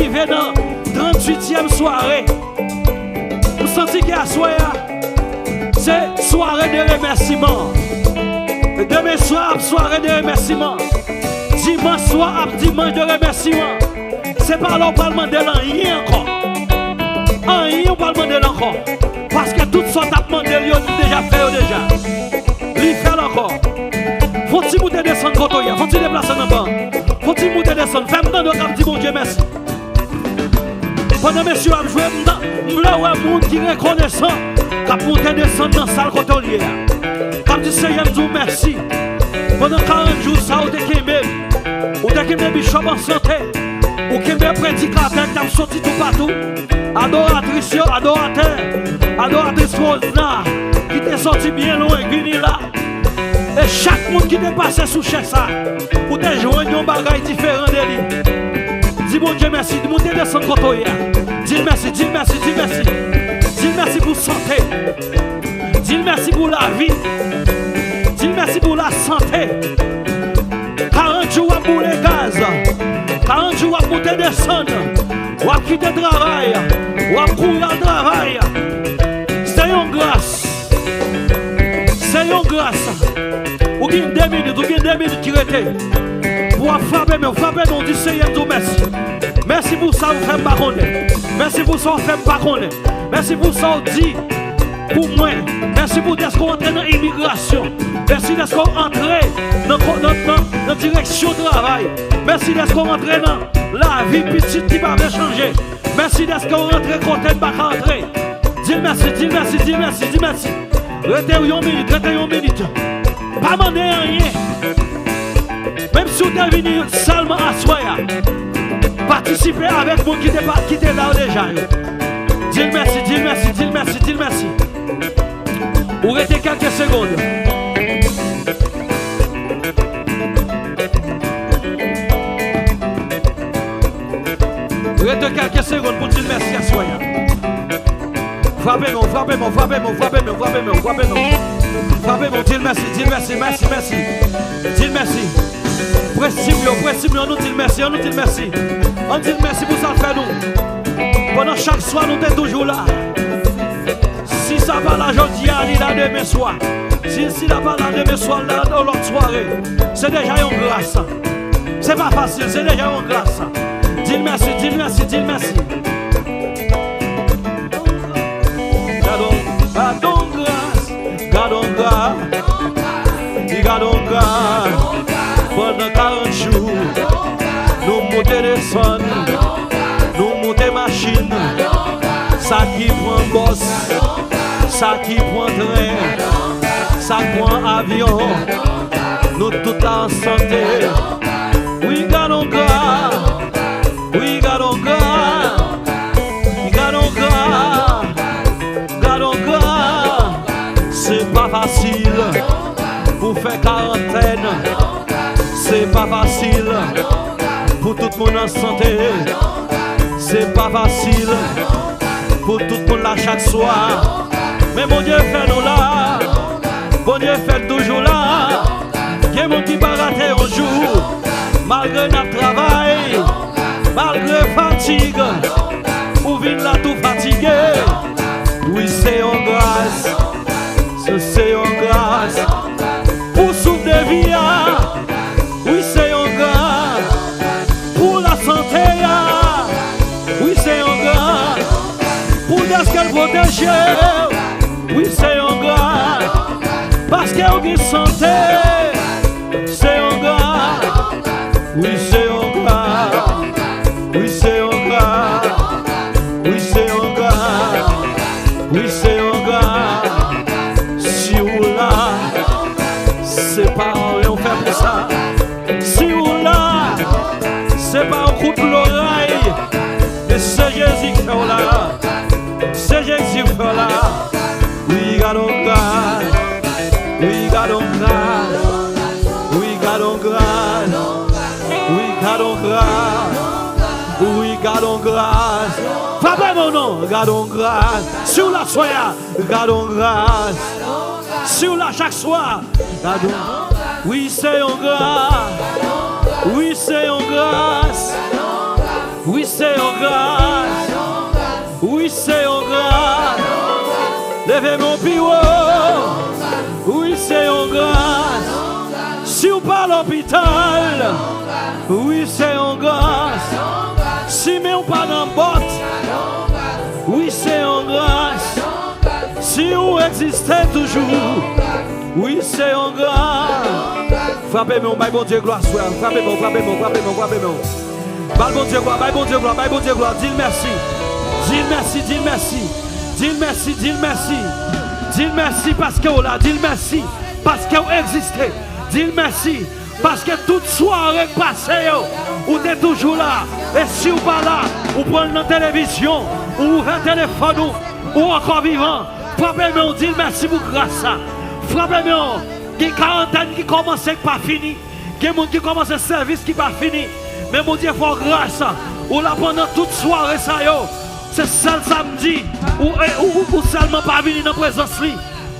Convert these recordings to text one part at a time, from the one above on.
arrivé dans 38e soirée. Vous sentez qu'il y a soirée, c'est soirée de remerciement. Demain soir, soirée de remerciement. Dimanche soir, dimanche de remerciement. C'est pas là on parle de rien encore. Rien on parle de encore. Parce que toutes sortes de demandé, ils ont déjà fait déjà. Ils fait encore. Faut-il monter descendre quand il y a? Faut-il déplacer en bas? Faut-il monter descendre? Fais-moi dans le cap, dis bon Dieu merci. Pendant que monsieur a joué, là où un monde qui est reconnaissant, qui a monté descendre dans la salle quand il y a. Comme dit Seigneur, je vous merci. Pendant 40 jours, ça a été quémé. Ou t'as quémé Bishop en santé. Ou quémé prédicateur qui a sorti tout partout. Adoratrice, adorateur. Adoratrice Rosna. Qui t'est sorti bien loin, vini là. Et chaque monde qui t'est passé sous chez ça. Ou t'es joint un bagage différent de lui. Dis bon Dieu merci. Dis mon Dieu descend quand il y a. Dis merci, dis merci, dis merci. Dis merci pour santé. Dis merci pour la vie. Dis merci pour la santé. 40 jours pour les gaz. 40 jours pour monter descendre. Ou à quitter le travail. Ou à courir le travail. C'est une grâce. C'est une grâce. Ou bien 2 minutes, ou bien 2 minutes qui restent. Pour frapper, mais frapper, on dit Seigneur, merci. Merci pour ça, vous faites pas connaître. Merci pour ça, vous faites pas connaître. Merci pour ça, vous dites. Pour moi, merci pour d'être entré dans l'immigration. Merci d'être entré dans la direction du travail. Merci d'être entré dans la vie petite qui va changer. Merci d'être entré côté de pas entrer. Dis merci, dis merci, dis merci, dis merci. Restez une minute. Pas demander rien. Même si vous êtes venu seulement à soya, participez avec moi qui était là déjà. Dis merci, dis merci, dis merci, dis merci. Ou restez quelques secondes. Restez quelques secondes pour dire merci à Soya. Frappez-moi, frappez-moi, frappez-moi, frappez-moi, frappez-moi, frappez-moi. Frappez-moi, dis merci, dis merci, merci, merci. Dis merci. Presse-moi, on nous dit merci, on nous dit merci. On dit merci pour ça faire nous. Pendant chaque soir, nous sommes toujours là. Si ça va là, aujourd'hui, il là demain soir. Si ça va là demain soir, là dans l'autre soirée, c'est déjà une grâce. C'est pas facile, c'est déjà une grâce. Dis merci, dis merci, dis merci. Gardons grâce, gardons grâce, gardons grâce. Pendant 40 jours, nous montons des sons, nous montons machines. Ça qui prend boss, ça qui prend train, ça prend avion, nous tout en santé. Oui, gardons grâce, oui, gardons grâce, gardons grâce, gardons grâce. C'est pas facile pour faire quarantaine, c'est pas facile pour tout le monde en santé, c'est pas facile. Pour tout le monde là chaque soir. Mais mon Dieu fait nous là. Bon Dieu fait toujours là. Il y a mon qui va rater un jour. Malgré notre travail, malgré fatigue, ou vient là tout fatigué. Oui, c'est en grâce. C'est en grâce. Pour souffle de vie, oui, c'est en grâce. Pour la santé, oui, c'est en grâce. Pour est-ce qu'elle protège, oui c'est un gars, parce qu'elle a santé, c'est un gars, oui c'est un gars, oui c'est un gars, oui c'est un gars, oui c'est un gars. Si vous là, c'est pas rien fait pour ça. Si vous là, c'est pas un coup de l'oreille, mais c'est Jésus qui est là. C'est Jésus qui est là. We got on God. We got on God. We got on God. We got on God. We got on God. Frappez mon nom. God on God. Sur la soya. God on God. Sur la chaque soir. God on. Oui c'est en grâce. Oui c'est en grâce. Oui, c'est en grâce. Oui, c'est en grâce. Levez mon pio. Oui, c'est en grâce. Si vous parlez l'hôpital. Oui, c'est en grâce. Si on pas dans botte. Oui, c'est en grâce. Si vous existez toujours. Oui, c'est en grâce. Frappez-moi, bon Dieu, gloire. Frappez-moi, frappez-moi, frappez-moi, frappez-moi. Bon Dieu, gloire, bon Dieu, gloire, bon Dieu, gloire. Dis merci. Dis merci, dis merci. Dis merci, dis merci. Dis merci parce que vous là. Dis merci parce que vous existez. Dis merci parce que toute soirée passée, vous êtes toujours là. Et si vous pas là, vous prenez la télévision, ou vous faites un téléphone, ou encore vivant. Frappez-moi, dis merci pour grâce. Frappez-moi, il y a une quarantaine qui commence et pas fini. Il y a des gens qui commencent un service qui pas fini. Mais mon Dieu, faut grâce. Ou là pendant toute soirée, ça c'est seul samedi. Ou seulement pas venir dans la présence.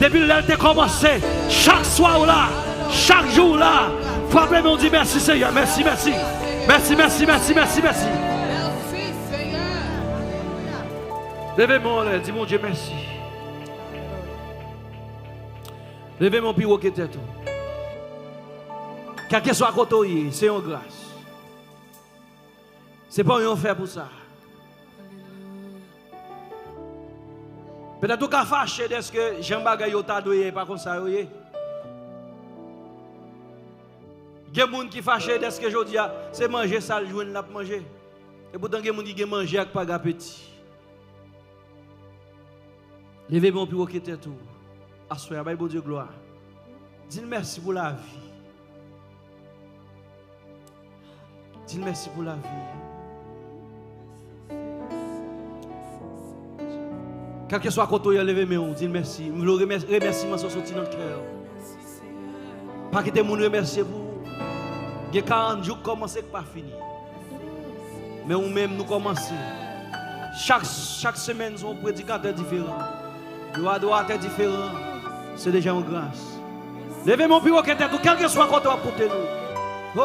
Depuis l'heure de commencé, chaque soir là, chaque jour là. Frappez-moi, on dit merci Seigneur, merci, merci. Merci, merci, merci, merci, merci. Levez-moi, dis mon Dieu merci. Levez mon pire qui était tout. Quel que soit à côté, c'est une grâce. Ce n'est pas un fait pour ça. Peut-être qu'on a fâché est-ce que Jean-Bagay t'a doué pas comme ça. Il y a des gens qui fâchent est-ce que je dis c'est manger ça, le jour n'a pas manger. Et pourtant il y a des gens qui mangent avec pas d'appétit. Levez mon pire qui était tout. Assoyez, bon Dieu gloire. Dis merci pour la vie. Dis merci pour la vie. Quel que soit côté, levez mes mains, dis merci. Le remerciement soit sorti dans le cœur. Pas que tout le monde remercie vous. Il y a 40 jours commencé pas fini. Mais nous-mêmes nous commençons. Chaque semaine, nous avons un prédicateur différent. Doit être différent. C'est déjà une grâce. Levez mon bureau qui est tout, quel que soit côté pour nous. Oh.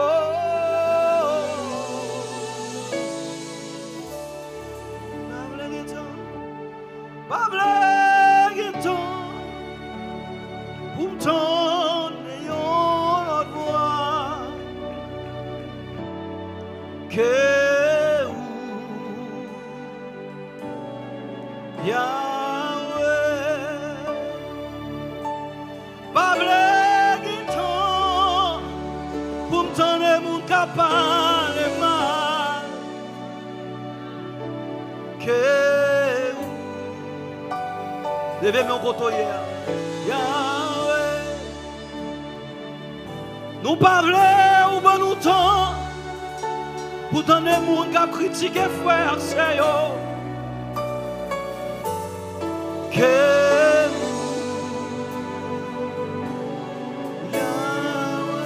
Pas blague pour ton ayant l'autre voix que Yahweh pas blague pour ton mon capable mal que levez mon côté Yahweh. Nous parlons ou bon nous temps pour donner mon qui a critiqué frère c'est yo. Que Yahweh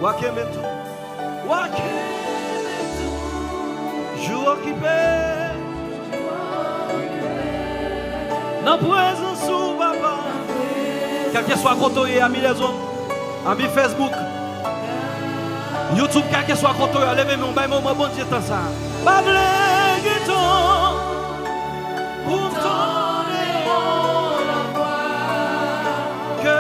Wakemetu jour occupé dans la présence de papa. Quel que soit côté, amis les hommes, amis Facebook, YouTube, quel que soit côté, levez mon bain, mon bon Dieu, tant ça. Pas blague, pour ton la voix. Que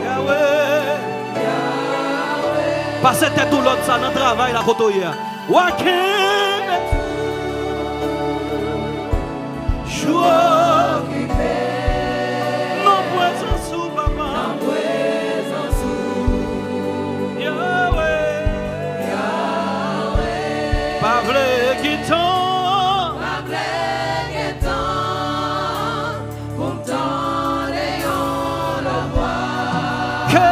Yahweh, passez tête tout l'autre, ça, dans le travail, la côté. Occupé, non présence sous papa, non présence sous Yahweh, Yahweh, pas vrai qui t'en, pour t'en ayant la voix, que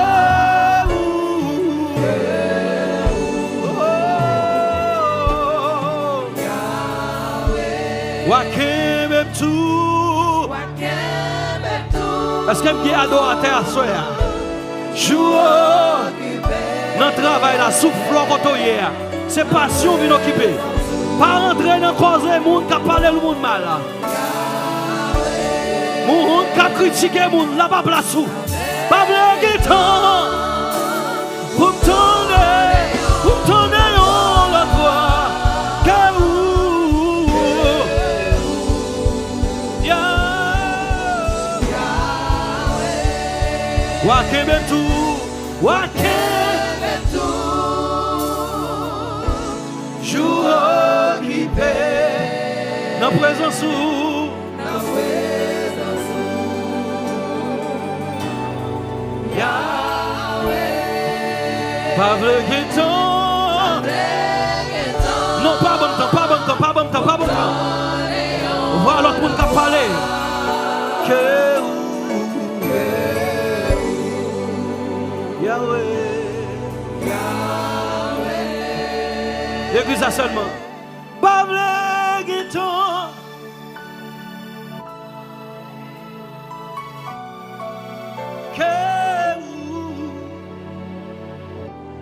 Yahweh, est-ce qu'il y a adorateur à soi? Joue dans le travail, la souffle hier. C'est passion qui occuper. Pas rentrer dans la cause des gens qui parlent le monde mal. Les gens qui critiquent le monde, là pas place. Pas blague temps pour me tourner en la voie. Jour occupé dans présence Yahweh. Pas le temps. Non, pas bon temps. Voilà l'autre monde qui a parlé. Que Yahweh. L'église a seulement. Pas le temps.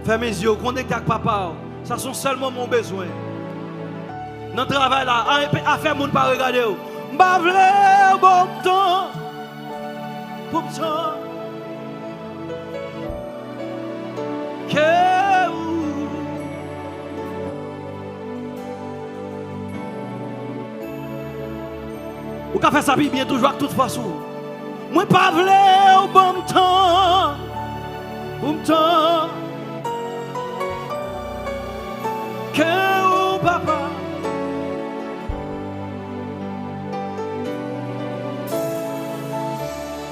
Fais mes yeux, connecté avec papa. Ça sont seulement mon besoin. Dans le travail là, à faire mon pas regarder. Pas le bon temps. Pour ça. Ou qu'a fait ça bien toujours de toute façon. Moi pas vle au bon temps. Bon temps. Que ou papa.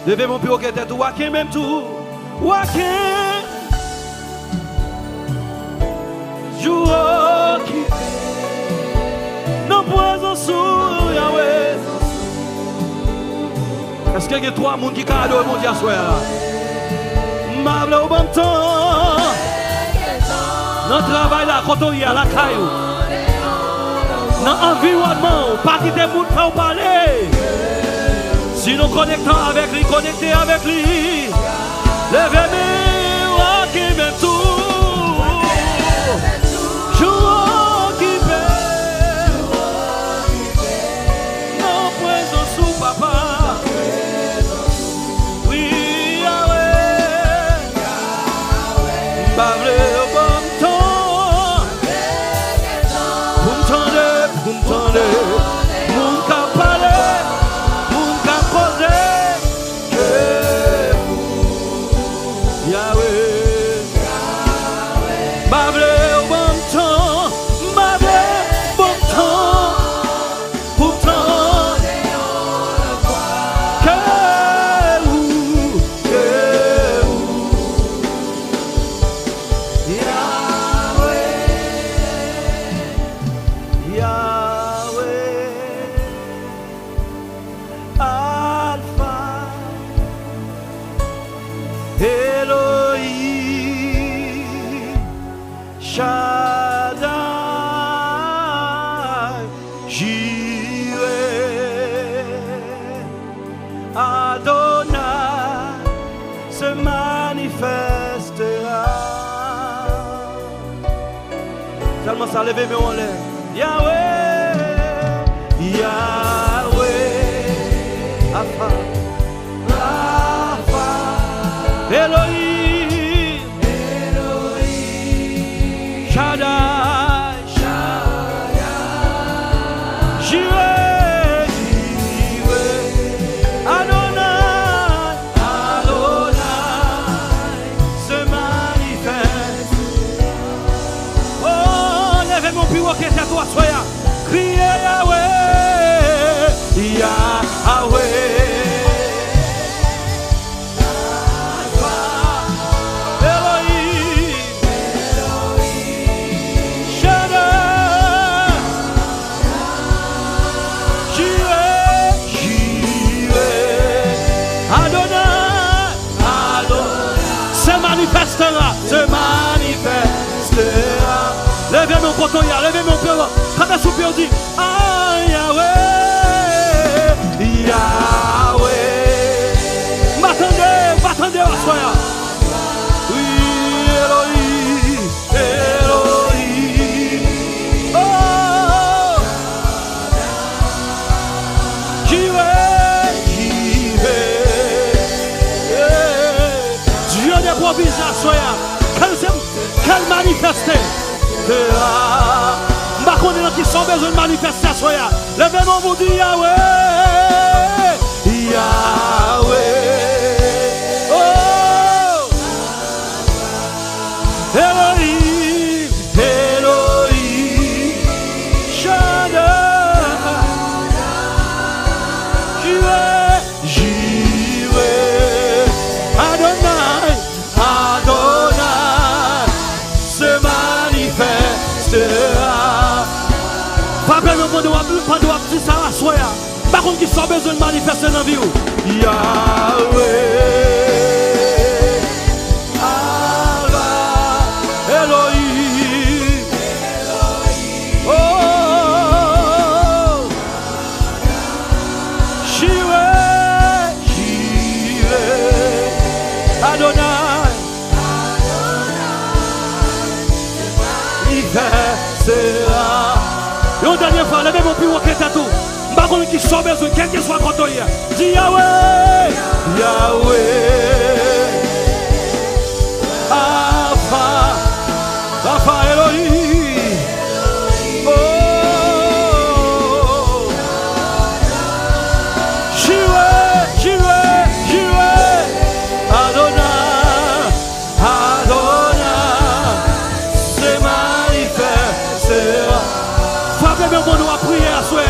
Levez mon pied au tête ou à qui même tout. Ou à qui jour qui non poison sous Yahweh. Est-ce qu'il y a trois personnes qui cadrent mon Dieu à soi? M'able au bon temps. Notre travail là, quand on y a la caillou. Dans l'environnement, pas quitter le monde pour parler. Si nous connectons avec lui, connectez avec lui. Levez-moi, qui m'aime tout. Tellement ça levé mais on lève. Yahweh, Yahweh, Alpha, Alpha, Elohim, Elohim, Shaddai, Shaddai, Jireh, Jireh, Adonai, Adonai, se manifeste. Mon bureau qui est à toi, soya. Criez Yahweh, Yahweh. Elohim, Elohim, Shaddai, Jireh, Jireh, Adonai, Adonai. Se manifestera, se manifestera. Levez mon coton, levez mon cœur. Quand est-ce que vous dites, ah Yahweh, Yahweh. M'attendez à soi. Oui, Elohim, Elohim. Oh, Jireh, Jireh. Dieu des provisions à soi. Quand c'est manifester. Je connais qui sont besoin de manifester à soi. Levez-moi vous dire Yahweh. Yahweh. Oh. Elohim. Elohim. Shaddai. Jireh. Adonai. Adonai. Se manifestera. Pas besoin de dire ça à soi. Par contre, qui sont besoin de manifester dans la vie. Yahweh. Alva. Elohim. Oh. Jireh. Jireh. Adonai. Il sera. Et une dernière fois, levez mon plus haut que tout. Par contre, qui sont besoin, quel que soit quand on y est. Dis Yahweh. Yahweh. Alpha. Alpha Elohim. Oh. Jireh. Jireh. Jireh. Adonai. Adonai. C'est manifestera. Frappez-moi, nous à prier à soi.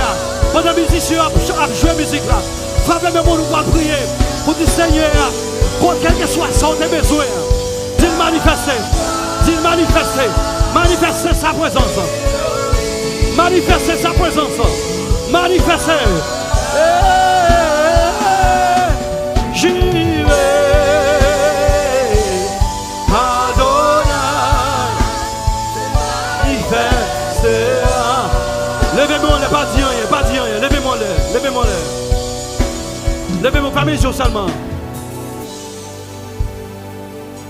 Pendant que les musiciens ont joué la musique là, frappez-moi, nous allons prier pour dire Seigneur, pour quel que soit son besoin, dis-le manifester, dis-le manifester, manifester sa présence, manifester sa présence, manifester. Jireh, Adonai, manifestera. Levez-moi, pas dire rien, pas dire rien. Levez-moi, levez-moi. Levez-moi, pas mes yeux seulement.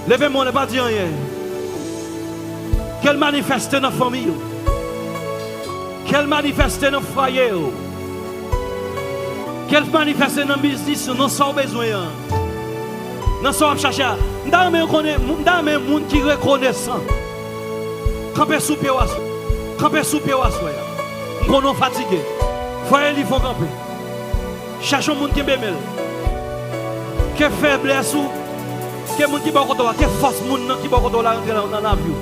Levez-moi, pas dire rien. Qu'elle manifeste dans la famille. Qu'elle manifeste dans le foyer. Qu'elle manifeste dans le business, dans son besoin. Dans son chercher. Dans les gens qui reconnaissent. Campez sous pied. Campez sous pied. Nous sommes fatigués. Foyer li font camper. Cherchons les gens qui bemel. Que faiblesse ou que gens qui bakot que force gens qui bakot la rentrer dans la vie.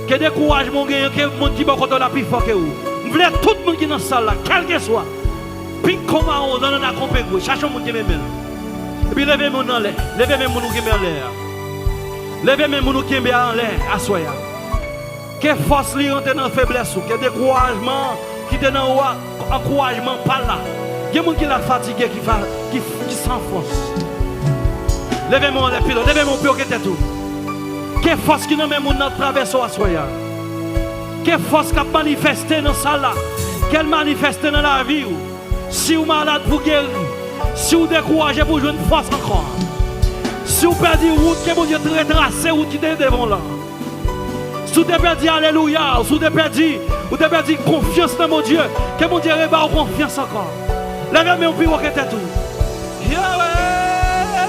Que découragement gagne que gens qui bakot la plus fort que vous. Nous voulons tout le monde qui dans salle là, quel que soit. Puis comment on donne la compagnie. Cherchons les gens qui bemel. Et puis levez mon en l'air. Levez même gens qui en l'air. Levez même gens qui en l'air à soi. Que force li rentre dans faiblesse, que découragement qui est dans encouragement pas là. Il y a des gens qui sont fatigués qui s'enfoncent. Levez-moi les pieds, levez-moi pied que tout. Que force qui n'a même dans traverse à soi. Que force qui a manifesté dans ça là. Qu'elle manifeste dans la vie. Si vous êtes malade, vous guérir. Si vous découragez, vous jouez une force encore. Si vous perdez route, que vous devez tracer route qui est devant là. Si vous avez perdu alléluia, si vous avez perdu confiance dans mon Dieu, que mon Dieu ait confiance encore. Levez-moi au plus haut que tout. Yahweh,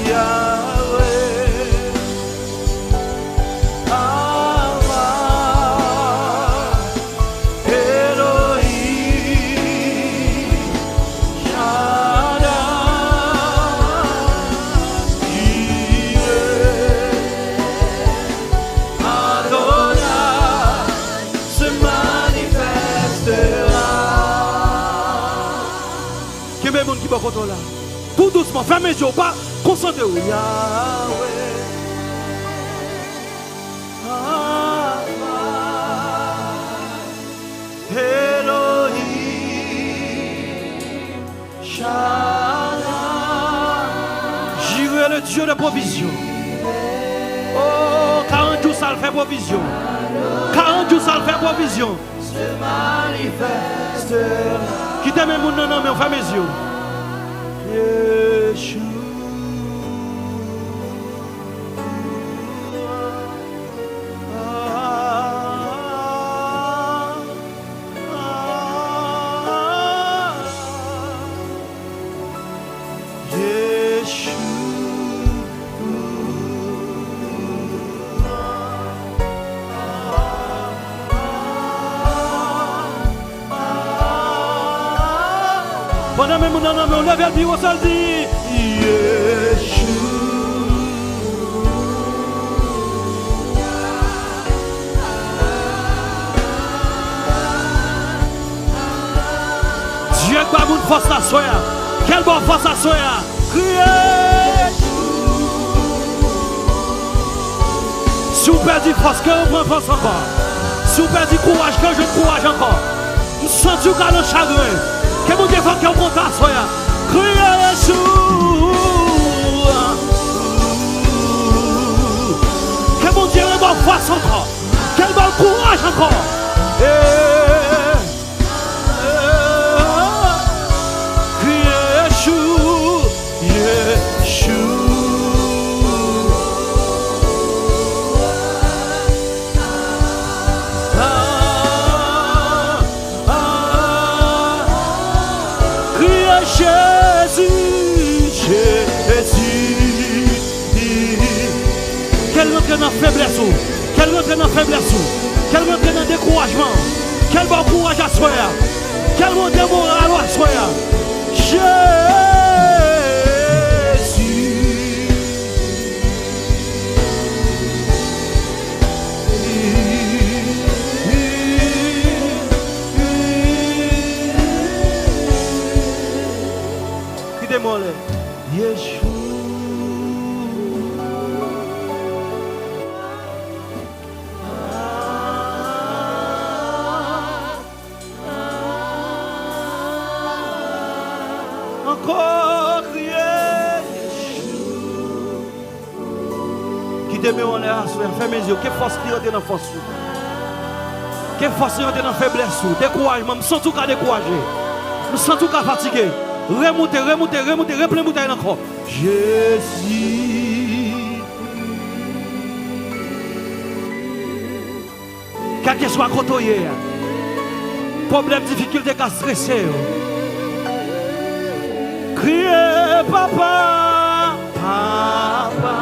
Yahweh, Allah, Elohim, Shaddai, qui va contre là. Tout doucement, fermez les yeux, pas concentrez-vous. Yahweh. Elohim. Shaddai. Jireh le Dieu de provision. Oh, 40 jours ça le fait provision. 40 jours ça le fait provision. Se manifestera. Qui t'aime mon nom, mais on ferme les yeux. Yeshua. même non, on lève le bureau, ça dit Yeshua. Dieu quoi mon force à soi. Quelle bonne force à soi. Criez. Si vous perdez force, que vous prenez force encore. Si vous perdez courage, que je courage encore. Nous sentons qu'à nos chagrins. Que mon Dieu fasse que vous prenez à soi. Criez Yeshua. Que mon Dieu ait bonne force encore. Quel bon courage encore. Qu'elle rentre dans la faiblesse, qu'elle rentre dans la faiblesse, qu'elle rentre dans le découragement, qu'elle va courage à soi, qu'elle monte le moral à soi. Qui demande Yeshua. Fais mes yeux, quelle force qui est dans la force, quelle force qui est dans la faiblesse, découragement, je me sens tout cas découragé, je me sens tout cas fatigué. Remontez, reprenez encore. Jésus. Quel que soit côté, problème, difficulté, qu'à stresser. Criez, papa, papa.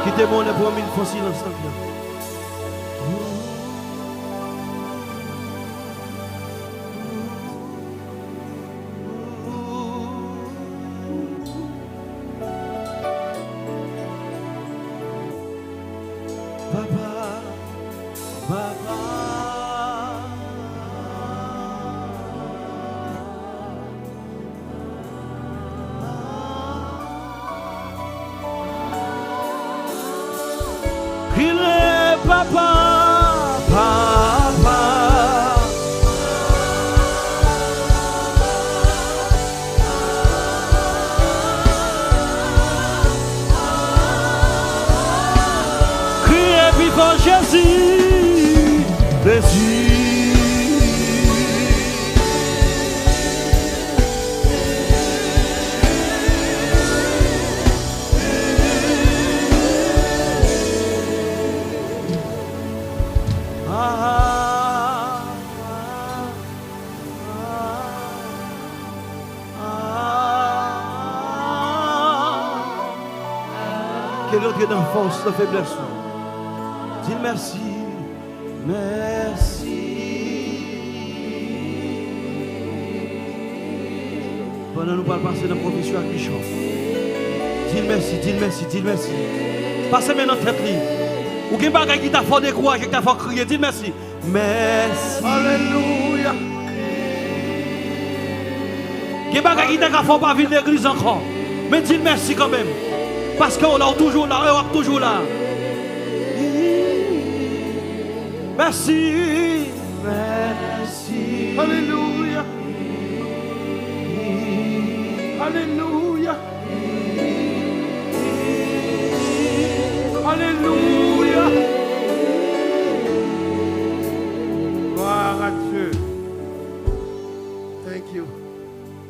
Quittez-moi les premiers fois silence. Quelle autre dans force, de faiblesse. Dis merci, merci. Pendant nous parlons passer dans la profession avec Bishop. Dis merci, dis merci, dis merci. Passez maintenant tête libre. Ou qui bagaille qui t'a fait décourager, qui t'a fait crier, dis merci. Merci. Alléluia. Qui bagaille qui t'a fait pas vivre l'église encore. Mais dis merci quand même. Parce qu'on est toujours là, on est toujours là. Merci. Merci. Alléluia. Alléluia. Alléluia. Gloire à Dieu. Thank you.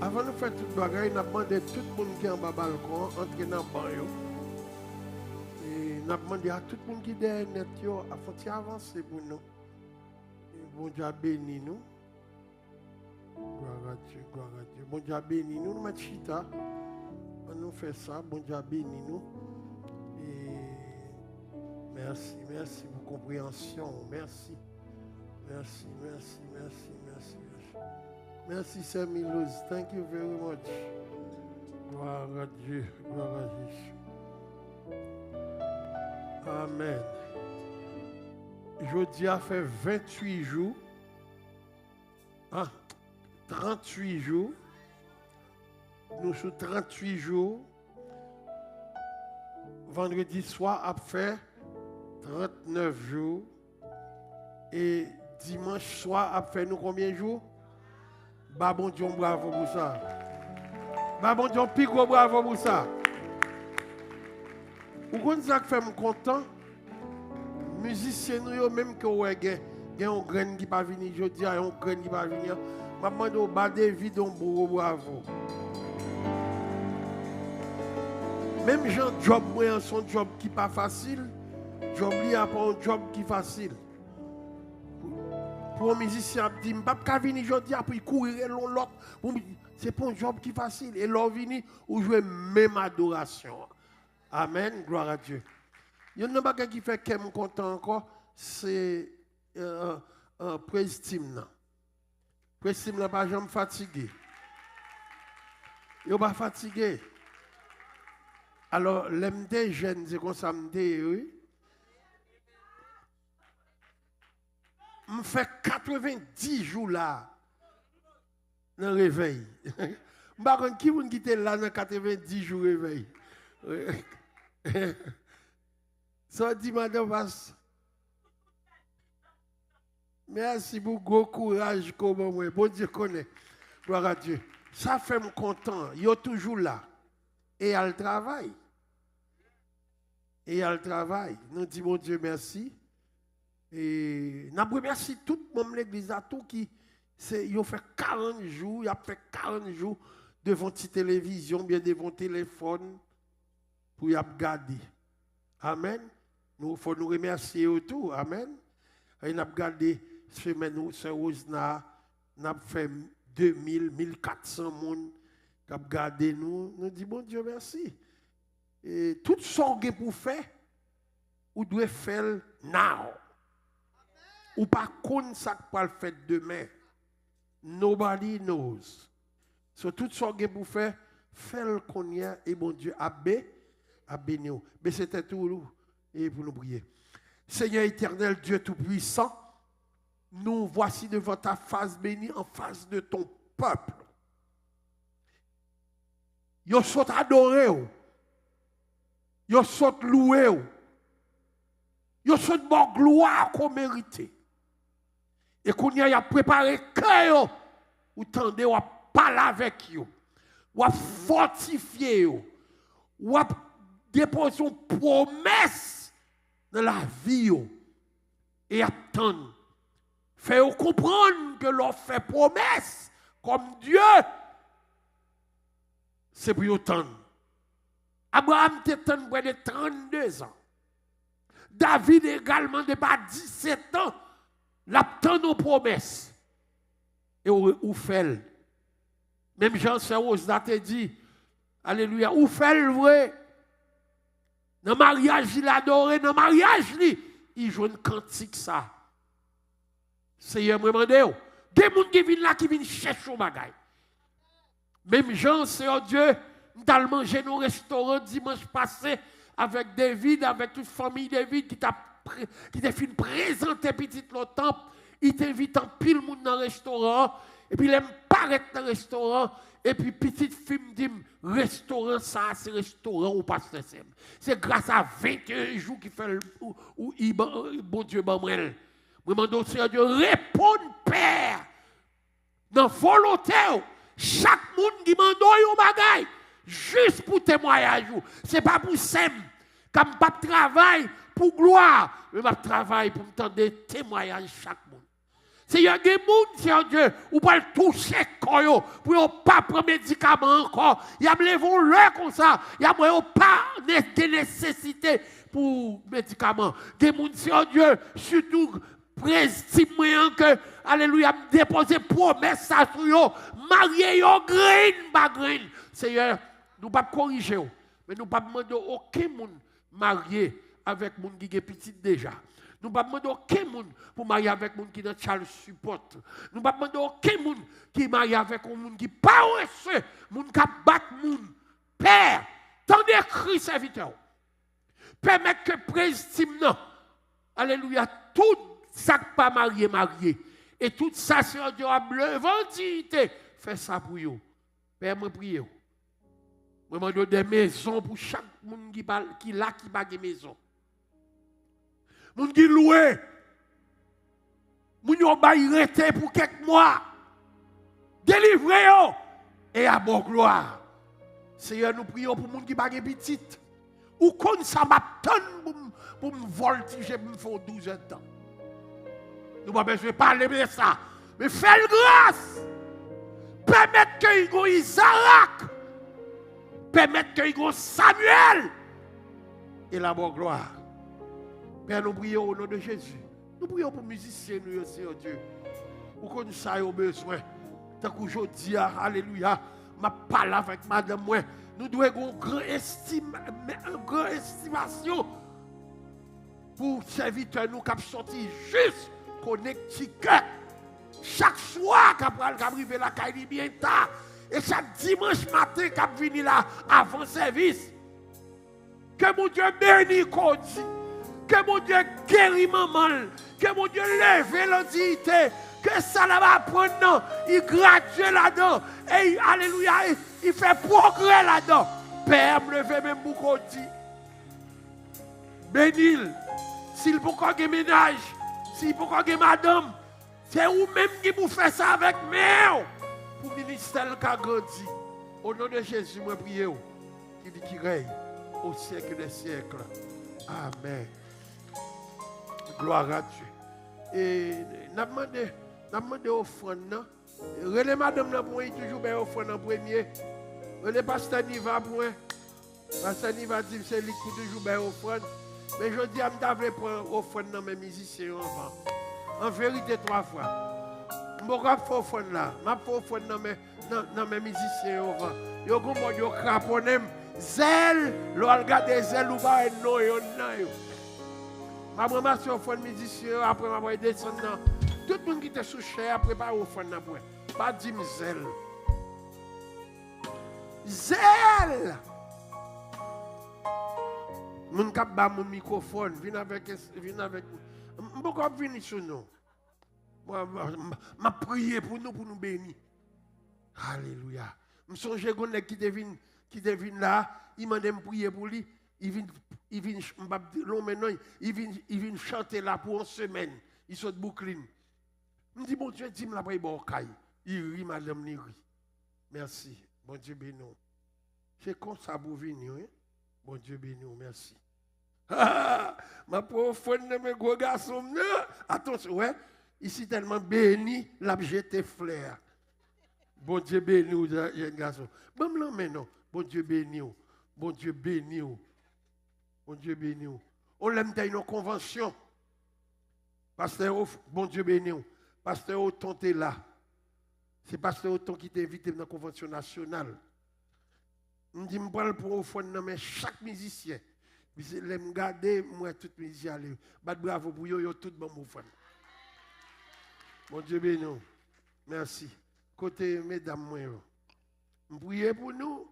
Avant de faire tout le bagage, nous avons demandé à tout le monde qui est en bas balcon entrer dans le banc. Et nous avons demandé à tout le monde qui est derrière net à faire avancer pour nous. Et bon Dieu a béni nous. Gloire à Dieu, gloire à Dieu. Bon Dieu a béni nous. Nous mettons chita. On nous fait ça, bon Dieu béni nous. Et merci pour compréhension. Merci. Merci, Sir Milouz. Thank you very much. Gloire à Dieu. Gloire à Jésus. Amen. Jeudi a fait 28 jours. 38 jours. Nous sommes 38 jours. Vendredi soir a fait 39 jours. Et dimanche soir a fait nous combien de jours? Bah bon Dieu, bravo pour ça. Bah bon Dieu, pico bravo pour ça. Vous comprenez ça que fait me content? Musiciens nous même que ouais il y a un grain qui pas venir jeudi, un grain qui pas venir. M'a demandé au bas David on bravo. Même Jean job moi son job qui pas facile, job li a pas un job qui facile. Pour un musicien dit pas venir jeudi après courir l'autre, c'est pas un job qui facile et l'on vini ou jouer même adoration. Amen, gloire à Dieu. Il y a un bagage qui fait que je suis content encore, c'est Praise Team. Praise Team n'a pas jamais fatigué. Il n'est pas fatigué. Alors, l'MD jeune, c'est comme ça, oui. Je fais 90 jours là, dans le réveil. Je ne qui vous quitter là dans 90 jours réveil. Ça dit, madame Vasse. Merci pour le gros courage comme moi. Bon Dieu connaît. Gloire à Dieu. Ça fait me content. Il est toujours là. Et elle travaille. Nous disons, bon Dieu, merci. Et nous remercions tout le monde de l'église à tout qui il fait 40 jours, il a fait 40 jours devant la télévision, bien devant le téléphone pour y regarder. Amen. Nous faut nous remercier autour. Amen. Et nous avons regardé semaine où c'est Rosna, nous avons fait 2000, 1400 personnes qui ont regardé nous. Nous disons bon Dieu merci. Et tout ce qu'on a pour faire, vous devez faire now. Ou pas qu'on ça pas le faire demain. Nobody knows. So tout ce qu'on a pour faire, fais-le qu'on y a et bon Dieu a béni. Mais c'était tout et pour nous prier. Seigneur éternel, Dieu tout-puissant, nous voici devant ta face bénie en face de ton peuple. Ils sont adorés. Ils sont loués. Ils sont de bonne gloire qu'on mérite. Et qu'on y a préparé cœur, ou tendez ou parler avec eux, ou fortifier eux, ou déposer une promesse dans la vie et attendre. Faire comprendre que l'on fait promesse comme Dieu, c'est pour attendre. Abraham était près de 32 ans. David également de pas 17 ans. L'attend nos promesses. Et où fait. Même Jean-Sœur Osna te dit, alléluia, où fait le vrai. Dans le mariage, il adoré, dans le mariage, il joue une cantique ça. Seigneur, me demande, des gens qui viennent là, qui viennent chercher au bagage. Même Jean-Sœur Dieu, nous avons mangé nos restaurants dimanche passé avec David, avec toute famille David qui t'a fait présenter petit le temple. Il t'invite en pile monde dans le restaurant. Et puis il aime paraître dans le restaurant. Et puis petite fille me dit, restaurant ça, c'est restaurant ou pas c'est grâce à 21 jours qu'il fait où bon Dieu m'amène. Je demande au Seigneur Dieu, réponds Père. Dans volonté, chaque monde qui m'a donné un bagage, juste pour témoignage. Ce n'est pas pour s'aimer. Comme pas de travail pour gloire, mais pas de travail pour me tendre des témoignages chaque monde. C'est y a des gens, Seigneur Dieu, ou pas le toucher pour ne pas prendre médicaments encore. Il y a des gens comme ça, il y a pas de nécessité pour médicaments. Des gens, Seigneur Dieu, surtout précisément que, alléluia, me déposer promesse à sur eux, marier yo green, pas green. Seigneur, nous ne pas corriger, mais nous ne pas demander aucun monde marié avec monde qui est petit déjà. Nous ne pas demander aucun monde pour marier avec monde qui est dans Charles support. Nous ne pas demander aucun monde qui est marié avec un monde qui n'est pas reçu, monde qui bat monde. Père, tendez Christ serviteur. Permettre que préstime non. Alléluia, tout ça qui pas marié. Et tout ça, c'est Dieu a ventilité. Fais ça pour vous. Père, moi prie. Moi demande des maisons pour chaque monde qui a des maisons. Moun qui loué. Moun yo bay rete pour quelques mois. Délivrez-yo. Et à bon gloire. Seigneur, nous prions pour moun qui pas petit. Ou comme ça m'attend pour me voltiger, pour me faire 12 ans de temps. Nous pas besoin de parler de ça. Mais fais grâce. Permettre que y ait Isaac. Permettre que y ait Samuel. Et la bonne gloire. Père, nous prions au nom de Jésus. Nous prions pour les musiciens, nous aussi, oh Dieu. Pour que nous soyons besoin. Tant qu'aujourd'hui, alléluia, je parle avec madame. Nous devons avoir une grande estimation pour serviteurs nous qui sorti juste connectiqués. Chaque soir, quand arrive la caille bien tard, et chaque dimanche matin, quand vient là avant service, que mon Dieu bénisse Cody, que mon Dieu guérit maman, que mon Dieu lève l'entité, que ça va prendre, il gradue là-dedans, et alléluia, il fait progrès là-dedans. Père, me levez même pour Cody. Bénis-le. S'il peut pas que ménage, s'il peut pas que madame, c'est vous-même qui vous faites ça avec moi. Pour le ministère qui a grandi. Au nom de Jésus, moi prie, qui dit qu'il règne au siècle des siècles. Amen. Gloire à Dieu. Et n'a demandé offrande. Relais madame là pour toujours bien offrande en premier. Relais pasteur Niva pour moi. Pasteur Niva dit c'est lui qui toujours bien offrande. Mais je dis à me prendre offrande dans mes musiciens enfants. En vérité 3 fois. Je ne vais pas faire offrande là. Je vais faire offrande dans mes musiciens enfants. Yo comme yo craponem zèle, lo regarder zèle ou pas non yo nan yo. Ma maman sur offrande musicien après m'a descendre. Tout le monde qui était sous chair après pas offrande là pour. Pas dire zèle. Zèle. Mon cap ba mon microphone, viens avec pourquoi venir sur nous. Moi m'a prié pour nous bénir. Alléluia. Me songe gonne qui devine là, il m'a demandé prier pour lui, il vient long maintenant, il vient chanter là pour une semaine. Il saute boucline. Me dit bon Dieu dit me la prier bon caille. Il rit madame ni rit. Merci. Bon Dieu bénis. C'est comme ça pour venir, hein? Bon Dieu bénis, merci. Ma pauvre femme de mes gros garçons, attention, ouais, ici tellement béni, l'a jeté fleur. Bon Dieu béni, jeune garçon. Bon, non, bon Dieu béni, bon Dieu béni, bon Dieu béni. On l'aime dans une convention. Pasteur, bon Dieu béni, pasteur Oton est là. C'est pasteur Oton qui t'a invité dans la convention nationale. Je dis, je parle pour offrande, mais chaque musicien, je l'aime garder, moi, tout musicien, bravo pour eux, tout bon offrande. Bon Dieu béni. Merci. Côté mesdames, moi, je prie pour nous.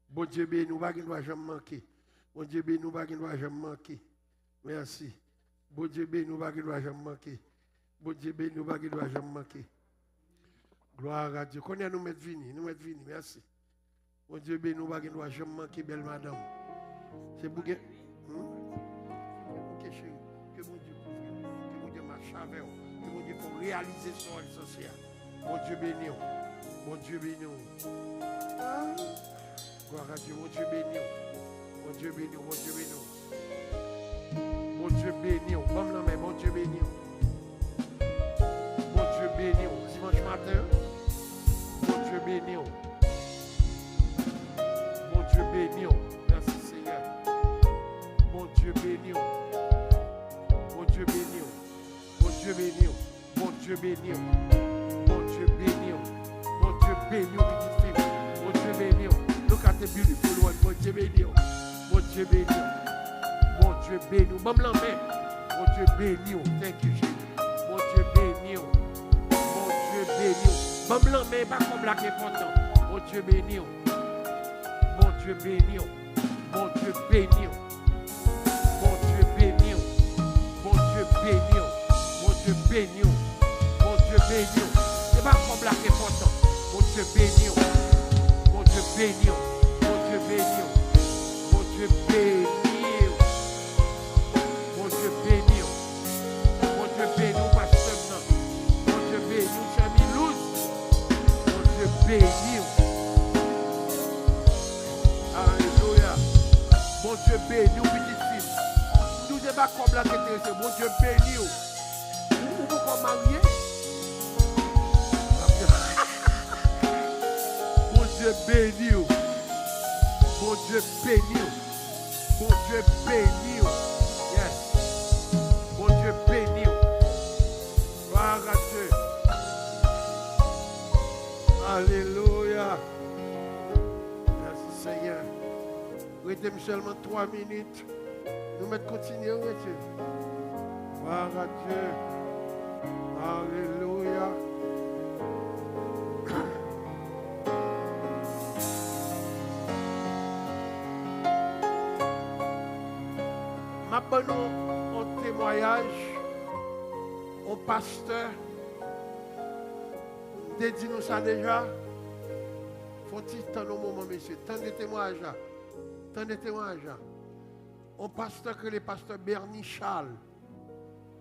Bon Dieu béni, nous ne doit jamais manquer. Bon Dieu béni, nous ne doit jamais manquer. Merci. Bon Dieu béni, nous ne doit jamais manquer. Bon Dieu béni, nous ne doit jamais manquer. Gloire à Dieu. Qu'on nous mettre vini, merci. Bon Dieu béni, nous ne doit jamais manquer, belle madame. C'est pour que. Ok, chérie. Que mon Dieu couvre, que mon Dieu marche avec vous, que mon Dieu pour réaliser son essentiel. Bon Dieu béni. Bon Dieu béni. Gloire à Dieu. Bon Dieu béni. Bon Dieu béni. Bon Dieu béni. Bon Dieu béni. Bon Dieu béni. Bon Dieu béni. Dimanche matin. Bon Dieu béni. Bon Dieu béni. Merci Seigneur. Bon Dieu béni. Bon Dieu béni. Bon Dieu béni. Bon Dieu béni. Bon Dieu béni. Bon Dieu béni. Bon Dieu béni. look at the beautiful one. Bon Dieu béni. Bon Dieu béni. Bon Dieu béni. Bon la main. Bon Dieu béni. Thank you, Jesus. Bon Dieu béni. Bon Dieu béni. Bon la main, pas comme la qui est content. Bon Dieu béni. Bon Dieu béni. Bon Dieu béni. Bon Dieu béni. Bon Dieu béni. Bon Dieu béni. Bon Dieu béni. C'est pas comme la qui est content. Bon Dieu béni. Bon Dieu béni. Bon Dieu béni. Bon Dieu béni. Bon Dieu béni. Bon Dieu béni. Pasteur. Bon Dieu béni. Chami Louz. Bon Dieu béni. Alléluia. Bon Dieu béni. Petit fils. Nous ne pas comme la qui est bon Dieu béni. Vous pouvez marier. Bon Dieu béni. Bon Dieu béni. Bon Dieu béni. Yes. Bon Dieu béni. Gloire à Dieu. Alléluia. Merci Seigneur. Restez seulement 3 minutes. Nous mettons continuer. Gloire à Dieu. Alléluia. Maintenant, un témoignage, un pasteur, dit-nous ça déjà. Faut-il tant au moment, monsieur, tant de témoignages là. Tant de témoignages là. Un pasteur que le pasteur Bernie Charles,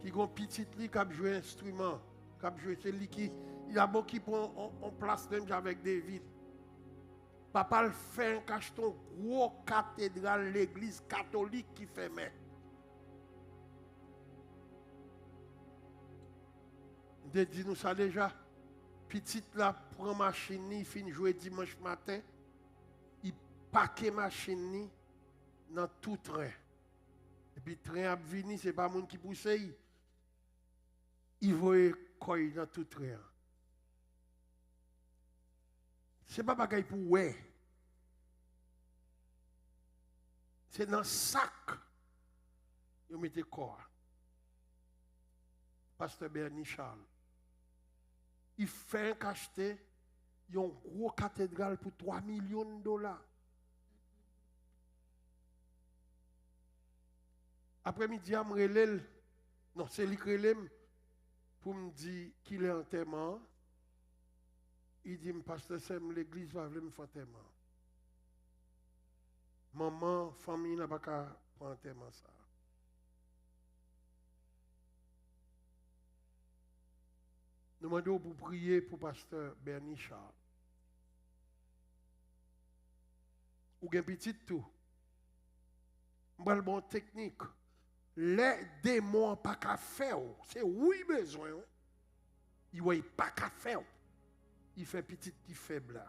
qui a un petit lit qui a joué instrument, qui a joué celui qui, il a beaucoup qui prend en place même avec David. Papa le fait un cacheton gros cathédrale, l'église catholique qui fait main. Dis-nous ça déjà. Petite là, prend machine, il finit jouer dimanche matin. Il paque machine dans tout train. Et puis le train a venu, ce n'est pas le monde qui pousse. Il voit quoi dans tout train. Ce n'est pas bagaille pour ouais. C'est dans le sac. Vous mettez quoi? Pasteur Bernie Charles. Il fait un cacheté, il y a une grosse cathédrale pour 3 millions de dollars. Après-midi, je me non, c'est lui qui pour me dire qu'il est enterrement. Il dit, pasteur, c'est l'église va me faire enterrement. Maman, famille n'a pas qu'à prendre enterrement ça. Nous demandons pour prier pour pasteur Bernie Charles. Ou bien petit tout. Bon technique. Les démons pas qu'à faire. C'est oui besoin. Il ne pas qu'à faire. Il fait petit qui faible là.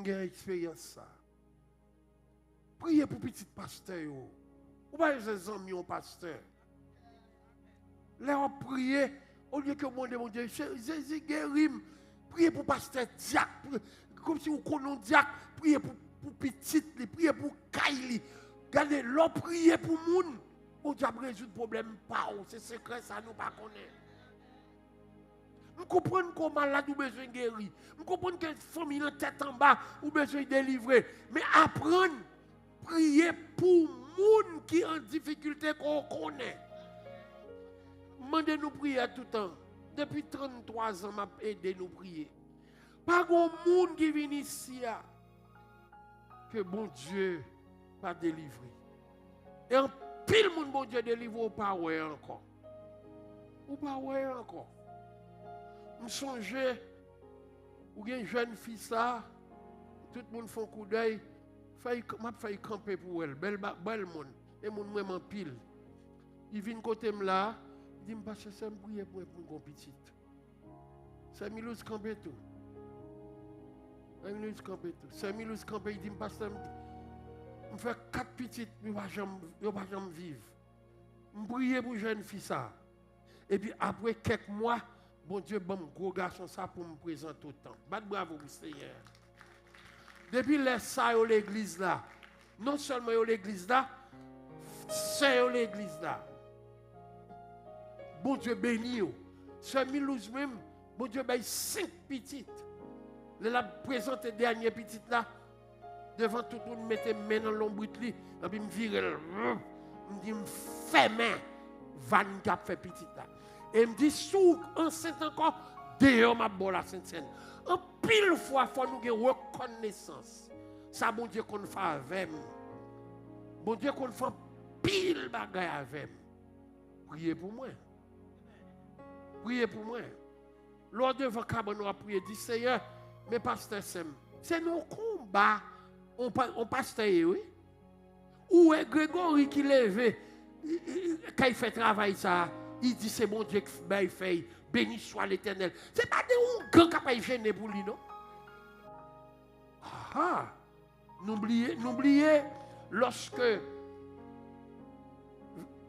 J'ai une expérience ça. Priez pour petit pasteur. Ou pas les amis au pasteur. Là, on prie, au lieu que mon Dieu, Jésus guérit, priez pour pasteur Diak, comme si vous connaissez Diak, priez pour petit, priez pour Kaili. Regardez, l'on priez pour moun, on Dieu résoudre le problème, pas, c'est secret, ça nous pas connaît. Nous comprenons qu'on malade ou besoin de guérir. Nous comprenons que famille en tête en bas ou besoin de délivrer. Mais apprendre, prier pour moun qui en difficulté qu'on connaît. Mandez-nous prier tout le temps. Depuis 33 ans, m'a aidé nous prier. Pas grand monde qui vient ici que bon Dieu va délivrer. Et en pile monde bon Dieu délivre ou pas ouais encore. Ou pas ouais encore. Je songe ou une jeune fille ça, tout le monde fait un coup d'œil, m'a fait camper pour elle, belle monde, et monde vraiment pile. Il vient côté là. Il dit, parce que c'est un prier pour une petite. C'est Milouz campé tout. C'est Milouz campé, il dit, parce que je fais 4 petites, je ne vais jamais vivre. Je prie pour une jeune fille ça. Et puis après quelques mois, Bon Dieu, bon gros garçon ça pour me présenter autant. Bravo pour Seigneur. Depuis les ça l'église là, non seulement l'église là, c'est l'église là. Bon Dieu béni. Sœur Milouz même, bon Dieu béni 5 petites. Elle a présenté dernier petit là. Devant tout le monde, mettez main dans l'ombre, et puis me vire, me dit, me fait main, van cap fait petit là. Et me dit, sous enceinte encore, dehors ma bolle la Sainte-Seine. En pile fois, il faut nous avoir reconnaissance. Ça, bon Dieu, qu'on fait avec nous. Bon Dieu, qu'on fait pile bagaille avec nous. Priez pour moi. Priez pour moi. Lors devant Cabano a prié, dit, Seigneur, mais pasteur Sem, c'est nos combats. On pasteur, oui. Où est Grégory qui lève, quand il fait travail ça, il dit c'est bon Dieu qui fait, béni soit l'Éternel. C'est pas des gens qui ne gêner pour lui, non? Ah, n'oubliez, lorsque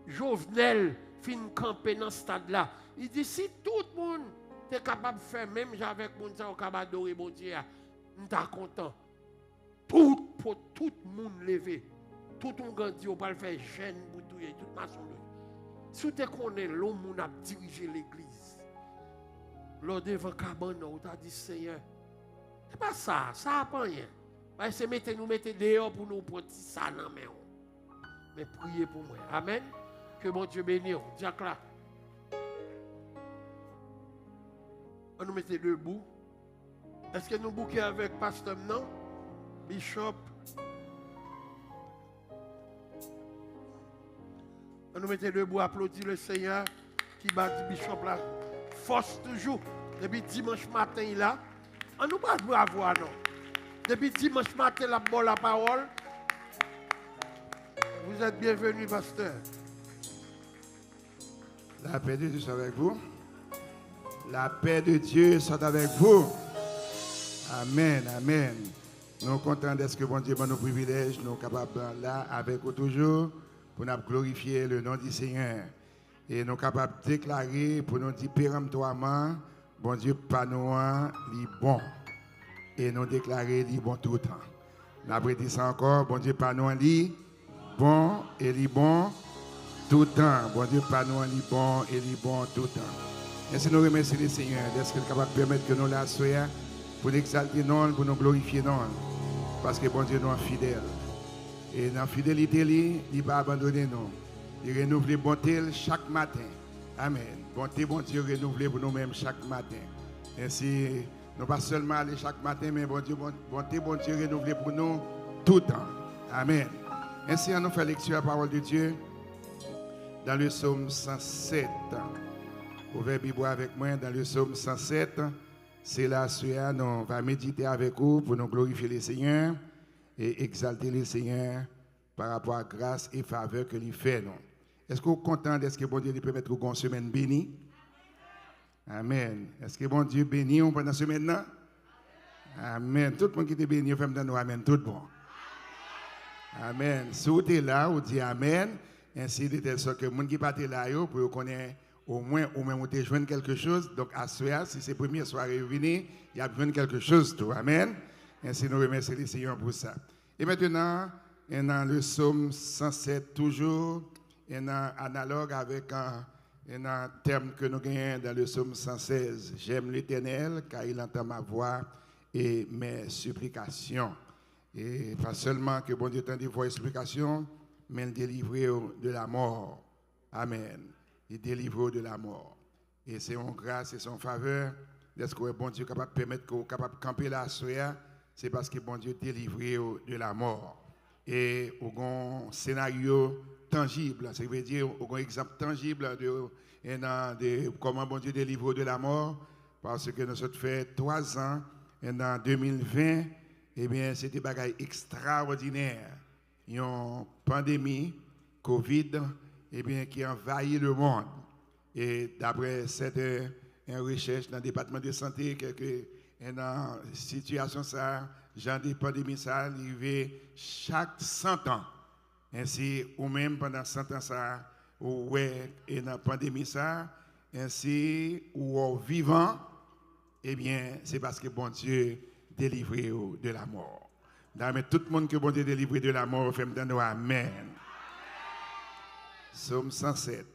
Jovenel fin camper dans ce stade-là, il dit si tout le monde est capable de faire, même avec mon Dieu, capable d'adorer mon Dieu, nous sommes contents. Tout le monde levé, tout le monde dit, on va le faire jeune, boutouiller, toute façon. Si tu connais l'homme qui a dirigé l'église, lors devant cabane, on t'a dit, Seigneur, c'est pas ça, ça n'a pas rien. C'est nous mettre dehors pour nous prendre ça dans la main. Mais priez pour moi. Amen. Que mon Dieu bénisse. Jacques là. On nous mettait debout. Est-ce que nous bouquons avec pasteur non? Bishop. On nous mettait debout, applaudir le Seigneur qui bat du Bishop là. Force toujours. Depuis dimanche matin, il a. On nous pas bravo, non. Depuis dimanche matin, la bonne la parole. Vous êtes bienvenus, pasteur. La paix de Dieu soit avec vous. La paix de Dieu soit avec vous. Amen, amen. Nous sommes contents d'être que bon Dieu nos privilèges, nous sommes capables là avec vous toujours pour nous glorifier le nom du Seigneur. Et nous sommes capables de déclarer pour nous dire péremptoirement, bon Dieu, pas nous, il bon. Et nous déclarer, il bon tout le temps. Nous avons dit ça encore, bon Dieu, pas nous, il bon et il bon tout le temps. Bon Dieu, pas nous, il bon et il bon tout le temps. Merci nous remercions le Seigneur d'être capable de permettre que nous la soyons pour l'exalter non, pour nous glorifier non. Parce que bon Dieu nous est fidèle. Et dans la fidélité, il ne va pas abandonner nous. Il renouvelle bonté chaque matin. Amen. Bonté, bon Dieu, renouvelée pour nous-mêmes chaque matin. Ainsi, nous pas seulement aller chaque matin, mais bonté, bon Dieu, renouvelée pour nous tout le temps. Amen. Ainsi, on nous fait lecture à la parole de Dieu dans le psaume 107. Vous pouvez Bible avec moi dans le psaume 107. C'est là que nous va méditer avec vous pour nous glorifier le Seigneur et exalter le Seigneur par rapport à la grâce et faveur que lui fait. Est-ce que vous êtes content d'être que bon Dieu lui permette de une semaine bénie? Amen. Est-ce que bon Dieu bénit pendant la semaine? Amen. Tout le monde qui est béni, vous faites nous amen. Tout bon. Amen. Si vous êtes là, vous dites amen. Ainsi de telle sorte que les gens qui ne sont pas là, pour connaître au moins vous joindre quelque chose. Donc, à ce soir, si c'est la première soirée venue, il y a besoin de quelque chose. Tout. Amen. Ainsi, nous remercions le Seigneur pour ça. Et maintenant, dans le psaume 107, toujours, analogue avec un terme que nous gagnons dans le psaume 116. J'aime l'Éternel car il entend ma voix et mes supplications. Et pas seulement que bon Dieu entende vos supplications, mais il délivre de la mort. Amen. Il délivre de la mort. Et c'est en grâce et son faveur, est-ce que bon Dieu est capable de permettre que vous capable de camper la soya, c'est parce que bon Dieu délivre de la mort. Et au un scénario tangible, ça veut dire au un exemple tangible de comment bon Dieu délivre de la mort, parce que nous avons fait 3 ans, et en 2020, eh bien, c'était un bagage extraordinaire. Une pandémie, Covid, eh bien, qui envahit le monde. Et d'après cette recherche dans le département de santé, dans la situation, ça, genre de pandémie, ça arrive chaque 100 ans. Ainsi, ou même pendant 100 ans, ça, ou ouais, et dans la pandémie, ça, ainsi ou vivant, eh bien, c'est parce que bon Dieu délivré de la mort. Mais tout le monde que bon Dieu délivré de la mort, fait me dire amen. Psaume 107.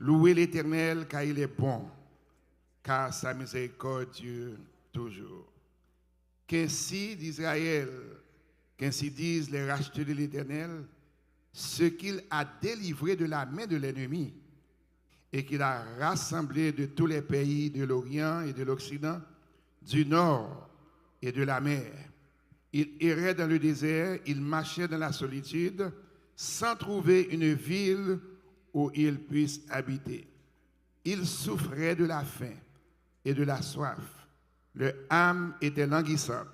Louez l'Éternel car il est bon, car sa miséricorde dure toujours. Qu'ainsi d'Israël, qu'ainsi disent les rachetés de l'Éternel, ce qu'il a délivré de la main de l'ennemi et qu'il a rassemblé de tous les pays de l'Orient et de l'Occident, du Nord et de la mer. Il errait dans le désert, il marchait dans la solitude, sans trouver une ville où il puisse habiter. Il souffrait de la faim et de la soif. Leur âme était languissante.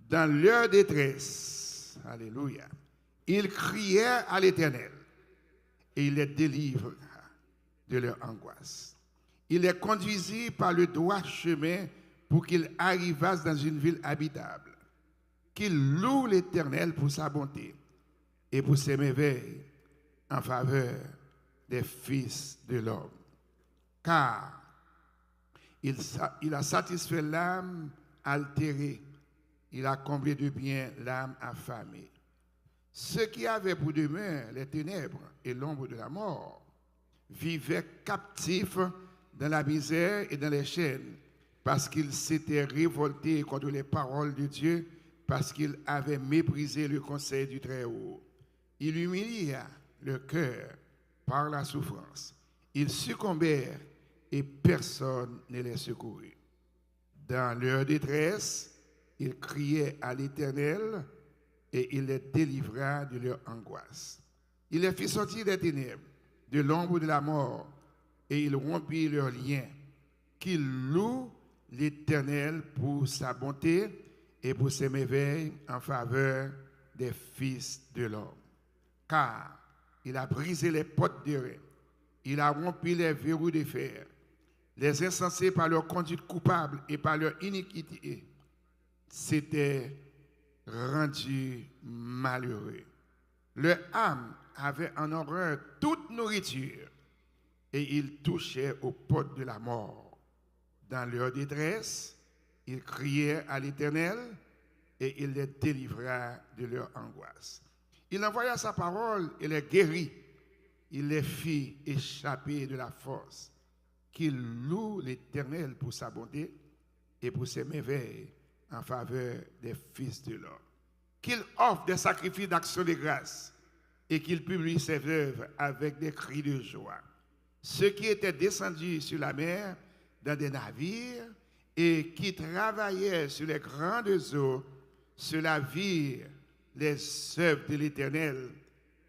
Dans leur détresse, alléluia, ils crièrent à l'Éternel et il les délivra de leur angoisse. Il les conduisit par le droit chemin pour qu'ils arrivassent dans une ville habitable. Qu'ils louent l'Éternel pour sa bonté et pour ses merveilles en faveur des fils de l'homme. Car il a satisfait l'âme altérée, il a comblé de bien l'âme affamée. Ceux qui avaient pour demeure les ténèbres et l'ombre de la mort vivaient captifs dans la misère et dans les chaînes, parce qu'ils s'étaient révoltés contre les paroles de Dieu, parce qu'ils avaient méprisé le conseil du Très-Haut. Il humilia leur cœur par la souffrance. Ils succombèrent et personne ne les secourut. Dans leur détresse, ils criaient à l'Éternel et il les délivra de leur angoisse. Il les fit sortir des ténèbres, de l'ombre de la mort, et il rompit leurs liens. Qu'ils louent l'Éternel pour sa bonté et pour ses merveilles en faveur des fils de l'homme. Car il a brisé les portes de rein, il a rompu les verrous de fer. Les insensés, par leur conduite coupable et par leur iniquité, s'étaient rendus malheureux. Leur âme avait en horreur toute nourriture et ils touchaient aux portes de la mort. Dans leur détresse, ils criaient à l'Éternel et il les délivra de leur angoisse. Il envoya sa parole et les guérit. Il les fit échapper de la force. Qu'ils louent l'Éternel pour sa bonté et pour ses merveilles en faveur des fils de l'homme. Qu'il offre des sacrifices d'action de grâce et qu'il publie ses œuvres avec des cris de joie. Ceux qui étaient descendus sur la mer dans des navires et qui travaillaient sur les grandes eaux, ceux-là virent les œuvres de l'Éternel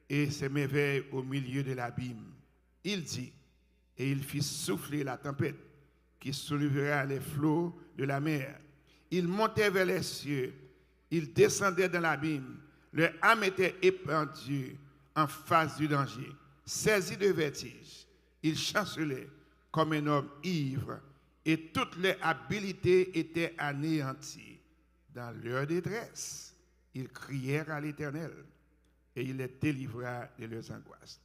et ses merveilles au milieu de l'abîme. Il dit, et il fit souffler la tempête qui soulevera les flots de la mer. Il montait vers les cieux, il descendait dans l'abîme. Leur âme était épandue en face du danger. Saisi de vertige, il chancelait comme un homme ivre et toutes les habiletés étaient anéanties. Dans leur détresse, ils crièrent à l'Éternel et il les délivra de leurs angoisses.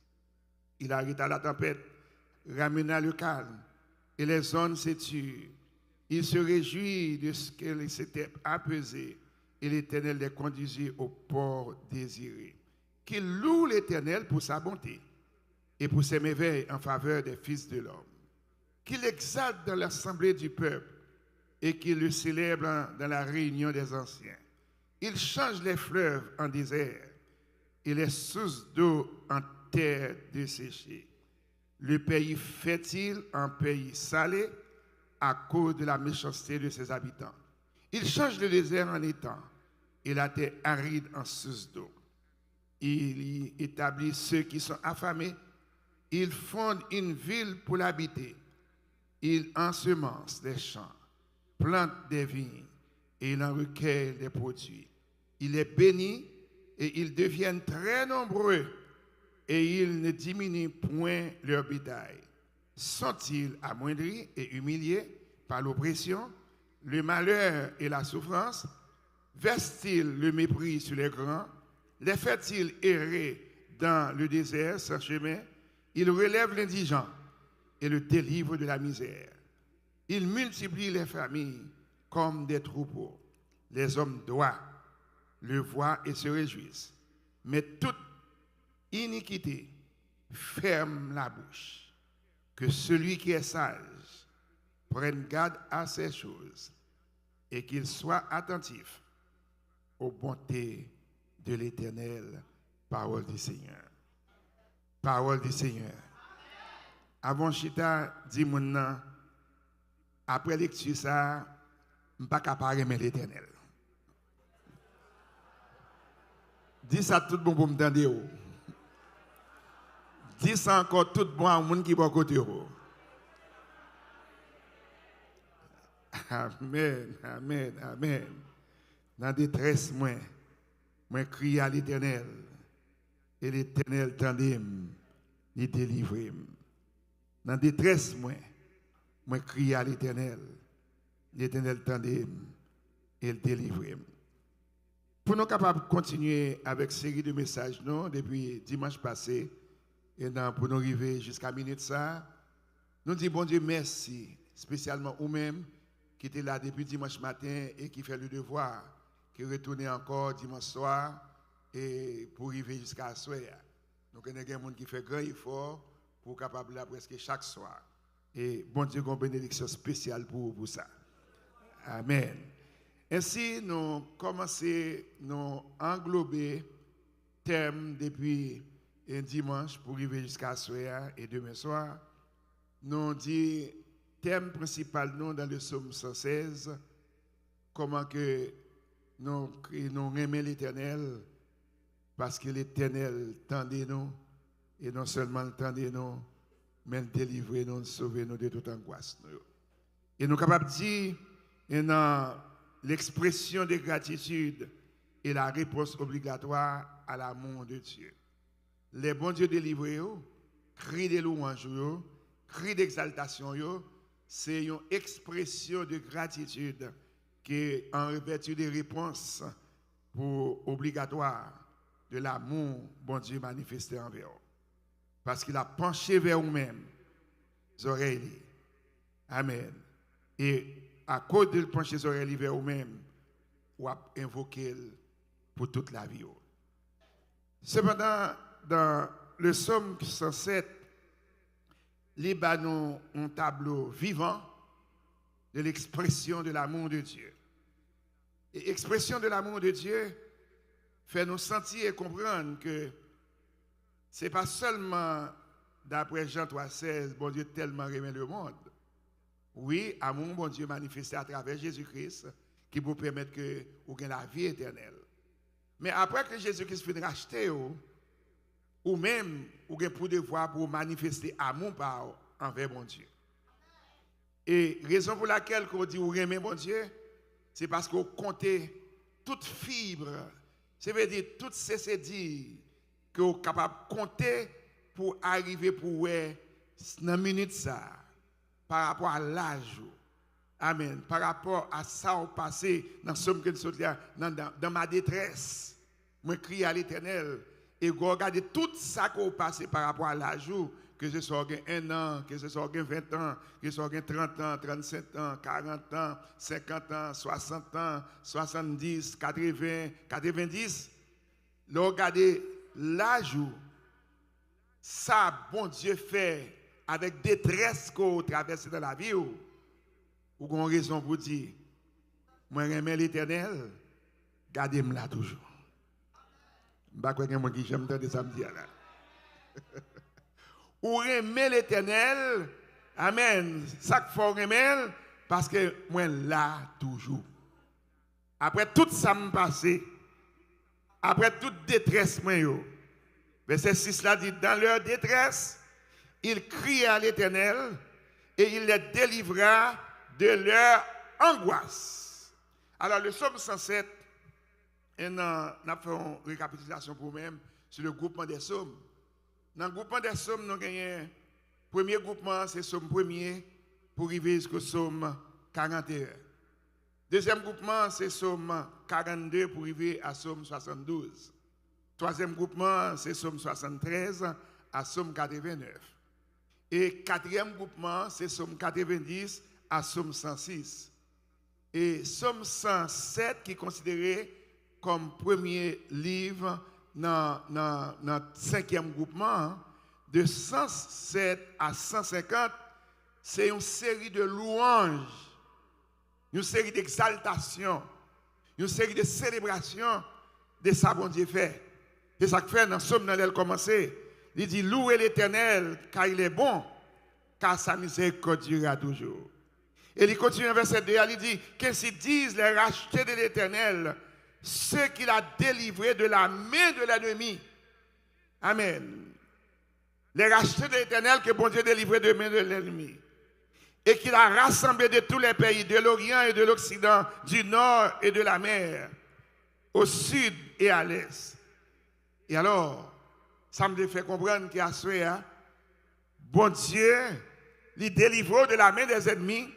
Il arrêta la tempête, ramena le calme et les zones s'éturent. Il se réjouit de ce qu'elle s'était apaisée et l'Éternel les conduisit au port désiré. Qu'il loue l'Éternel pour sa bonté et pour ses merveilles en faveur des fils de l'homme. Qu'il exalte dans l'assemblée du peuple et qu'il le célèbre dans la réunion des anciens. Il change les fleuves en désert et les sources d'eau en terre desséchée. Le pays fertile en pays salé à cause de la méchanceté de ses habitants. Il change le désert en étang et la terre aride en source d'eau. Il y établit ceux qui sont affamés. Il fonde une ville pour l'habiter. Il ensemence des champs, plante des vignes et il en recueille des produits. Il est béni et ils deviennent très nombreux et ils ne diminuent point leur bétail. Sont-ils amoindris et humiliés par l'oppression, le malheur et la souffrance? Versent-ils le mépris sur les grands? Les fait-il errer dans le désert sans chemin? Ils relèvent l'indigent et le délivre de la misère. Il multiplie les familles comme des troupeaux. Les hommes droits le voient et se réjouissent. Mais toute iniquité ferme la bouche. Que celui qui est sage prenne garde à ces choses et qu'il soit attentif aux bontés de l'Éternel. Parole du Seigneur. Parole du Seigneur. Avant Chita, dit mon nom, après lecture ça, je ne suis pas capable de l'Éternel. Dis ça tout bon pour me entendre. Dis ça encore tout bon à monde qui est à côté. Amen, amen, amen. Dans la détresse, moi crie à l'Éternel. Et l'Éternel tendait, il délivre. Dans la détresse, moi crie à l'Éternel. L'Éternel tendait, il délivre. Pour nous capables de continuer avec une série de messages, non, depuis dimanche passé, et pour nous arriver jusqu'à minute ça, nous disons bon Dieu merci, spécialement vous-même qui était là depuis dimanche matin et qui fait le devoir, qui retourne encore dimanche soir et pour arriver jusqu'à ce soir. Donc il y a des gens qui font grand effort pour capable là presque chaque soir. Et bon Dieu, une bénédiction spéciale pour ça. Amen. Ainsi, nous commençons à englober thème depuis un dimanche pour arriver jusqu'à ce soir et demain soir. Nous dit thème principal nous dans le psaume 116, comment que nous aimons l'Éternel parce que l'Éternel tendait nous et non seulement tendait nous, mais délivrer nous, sauver nous de toute angoisse. Et nous sommes capables de dire dans l'expression de gratitude et la réponse obligatoire à l'amour de Dieu. Les bons dieux délivrés, cris de louange, cris d'exaltation, c'est une expression de gratitude qui est en vertu des réponses pour obligatoire de l'amour bon Dieu manifesté envers eux. Parce qu'il a penché vers vous-même, les oreilles. Amen. Et à cause de pencher les oreilles vers vous-même, vous avez invoqué pour toute la vie. Cependant, dans le psaume 107, il y a un tableau vivant de l'expression de l'amour de Dieu. Et l'expression de l'amour de Dieu fait nous sentir et comprendre que ce n'est pas seulement d'après Jean 3,16, bon Dieu tellement aimé le monde. Oui, amour, bon Dieu manifesté à travers Jésus-Christ qui vous permet que vous ayez la vie éternelle. Mais après que Jésus-Christ finit racheter, ou même vous avez pour devoir pour manifester amour envers mon Dieu. Et raison pour laquelle vous dit vous aimez mon Dieu, c'est parce que vous comptez toute fibre, ça veut dire toute cécédie que vous êtes capable de compter pour arriver pour dans une minute ça, par rapport à l'âge. Amen. Par rapport à ça au passé, dans ce que nous là, dans ma détresse, je crie à l'Éternel et regardez tout ça qu'on passe par rapport à l'âge, que ce soit 1 an, que ce soit 20 ans, que ce soit 30 ans, 35 ans, 40 ans, 50 ans, 60 ans, 70, 80, 90. Regardez l'âge, ça, bon Dieu fait avec détresse qu'on traverse dans la vie. Ou qu'on raison pour dire, moi j'aime l'Éternel, gardez-moi là toujours. Je ne sais pas quelqu'un qui j'aime de samedi là. Ou aimer l'Éternel, amen. Ça qu'il faut aimer, parce que moi là toujours. Après tout ça me passé, après toute détresse, verset 6 là dit, dans leur détresse, ils crient à l'Éternel et il les délivra de leur angoisse. Alors le psaume 107, on a fait une récapitulation pour nous-mêmes sur le groupement des psaumes. Dans le groupement des psaumes, nous avons le premier groupement, c'est le psaume premier pour arriver jusqu'au psaume 41. Deuxième groupement, c'est le psaume 42 pour arriver à psaume 72. Troisième groupement, c'est le psaume 73 à psaume 89. Et quatrième groupement, c'est Somme 90 à Somme 106. Et Somme 107 qui est considéré comme premier livre dans le cinquième groupement, de 107 à 150, c'est une série de louanges, une série d'exaltations, une série de célébrations de ça bon Dieu fait. C'est ça que fait dans Somme dans elle commencé. Il dit louez l'Éternel car il est bon, car sa miséricorde durera toujours. Et il continue dans verset 2, il dit qu'ainsi disent les rachetés de l'Éternel, ceux qu'il a délivrés de la main de l'ennemi. Amen. Les rachetés de l'Éternel que bon Dieu a délivrés de la main de l'ennemi. Et qu'il a rassemblé de tous les pays, de l'Orient et de l'Occident, du Nord et de la mer, au Sud et à l'Est. Et alors, ça me fait comprendre qu'il y a ce, bon Dieu, il délivre de la main des ennemis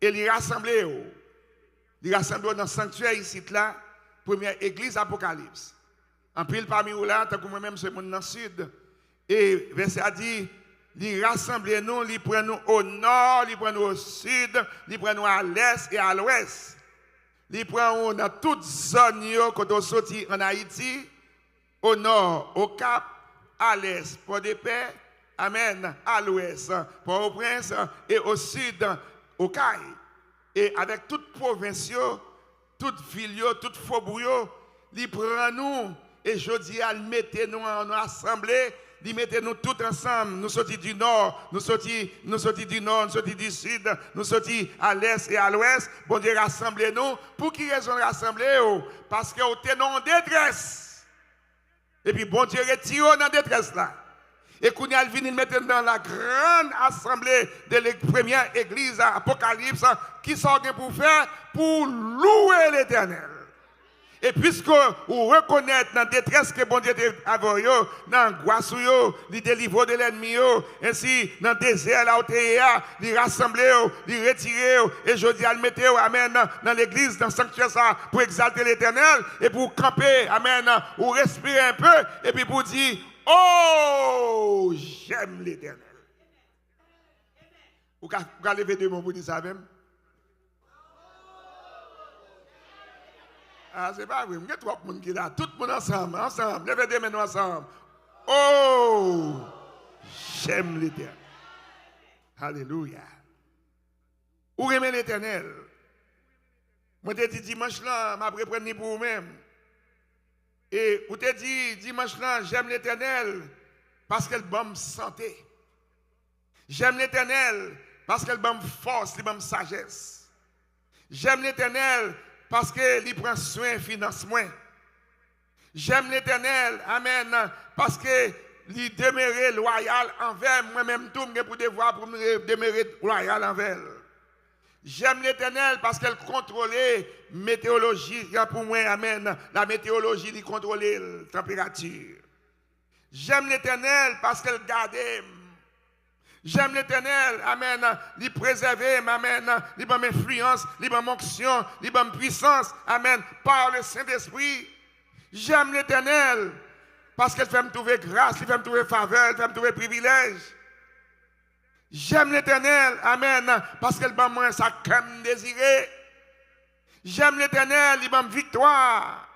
et il rassemble. Il rassemble dans le sanctuaire ici, là, première église Apocalypse. En pile parmi vous là, tant que moi-même, c'est mon dans le sud. Et verset a dit, il rassemble nous, il prend nous au nord, il prend nous au sud, il prend nous à l'est et à l'ouest. Il prend nous dans toute zone quand on sortit en Haïti, au nord, au Cap, à l'est, pour des paix, amen, à l'ouest, pour au Prince, et au sud, au Caille. Et avec toute province, toute ville, toute faubourg, il prend nous, et je dis, il mettez nous en assemblée, il mettez nous tous ensemble. Nous sortis du nord, nous sortis du nord, nous sortis du sud, nous sortis à l'est et à l'ouest. Bon Dieu, rassemblez-nous. Pour qui raison rassembler? Parce que vous êtes en détresse. Et puis bon Dieu, retire dans la détresse là. Et qu'on y a venu mettre dans la grande assemblée de la première église Apocalypse, qui sont pour faire? Pour louer l'Éternel. Et puisque vous reconnaissez dans la détresse que bon Dieu a envoyé, dans l'angoisse, il délivre de l'ennemi, ainsi dans le désert, là où il rassemble, il retire, et je dis à le mettre, amen, dans l'église, dans le sanctuaire, ça, pour exalter l'Éternel, et pour camper, amen, ou respirer un peu, et puis pour dire, oh, j'aime l'Éternel. Vous pouvez lever deux mots pour dire ça même? Ah, c'est pas vrai. Il y a trois personnes qui sont là. Tout le monde ensemble. Levez deux mains ensemble. Oh, j'aime l'Éternel. Alléluia. Où aimez l'Éternel? Moi, je te dis dimanche là, je vais prendre pour vous-même. Et vous te dit dimanche là, j'aime l'Éternel parce qu'elle donne santé. J'aime l'Éternel parce qu'elle donne force, elle donne sagesse. J'aime l'Éternel parce qu'il prend soin, finance moi. J'aime l'Éternel, amen, parce qu'il demeure loyal envers moi-même, tout le pour devoir pour me demeurer loyal envers. J'aime l'Éternel parce qu'elle contrôle la météorologie pour moi, amen. La météorologie, il contrôle la température. J'aime l'Éternel parce qu'elle garde. J'aime l'Éternel, amen, il préserve, amen, il donne influence, il donne onction, il donne puissance, amen, par le Saint-Esprit. J'aime l'Éternel parce qu'elle fait me trouver grâce, il fait me trouver faveur, il fait me trouver privilège. J'aime l'Éternel, amen, parce qu'elle donne moi sa crème désirée. J'aime l'Éternel, il donne victoire.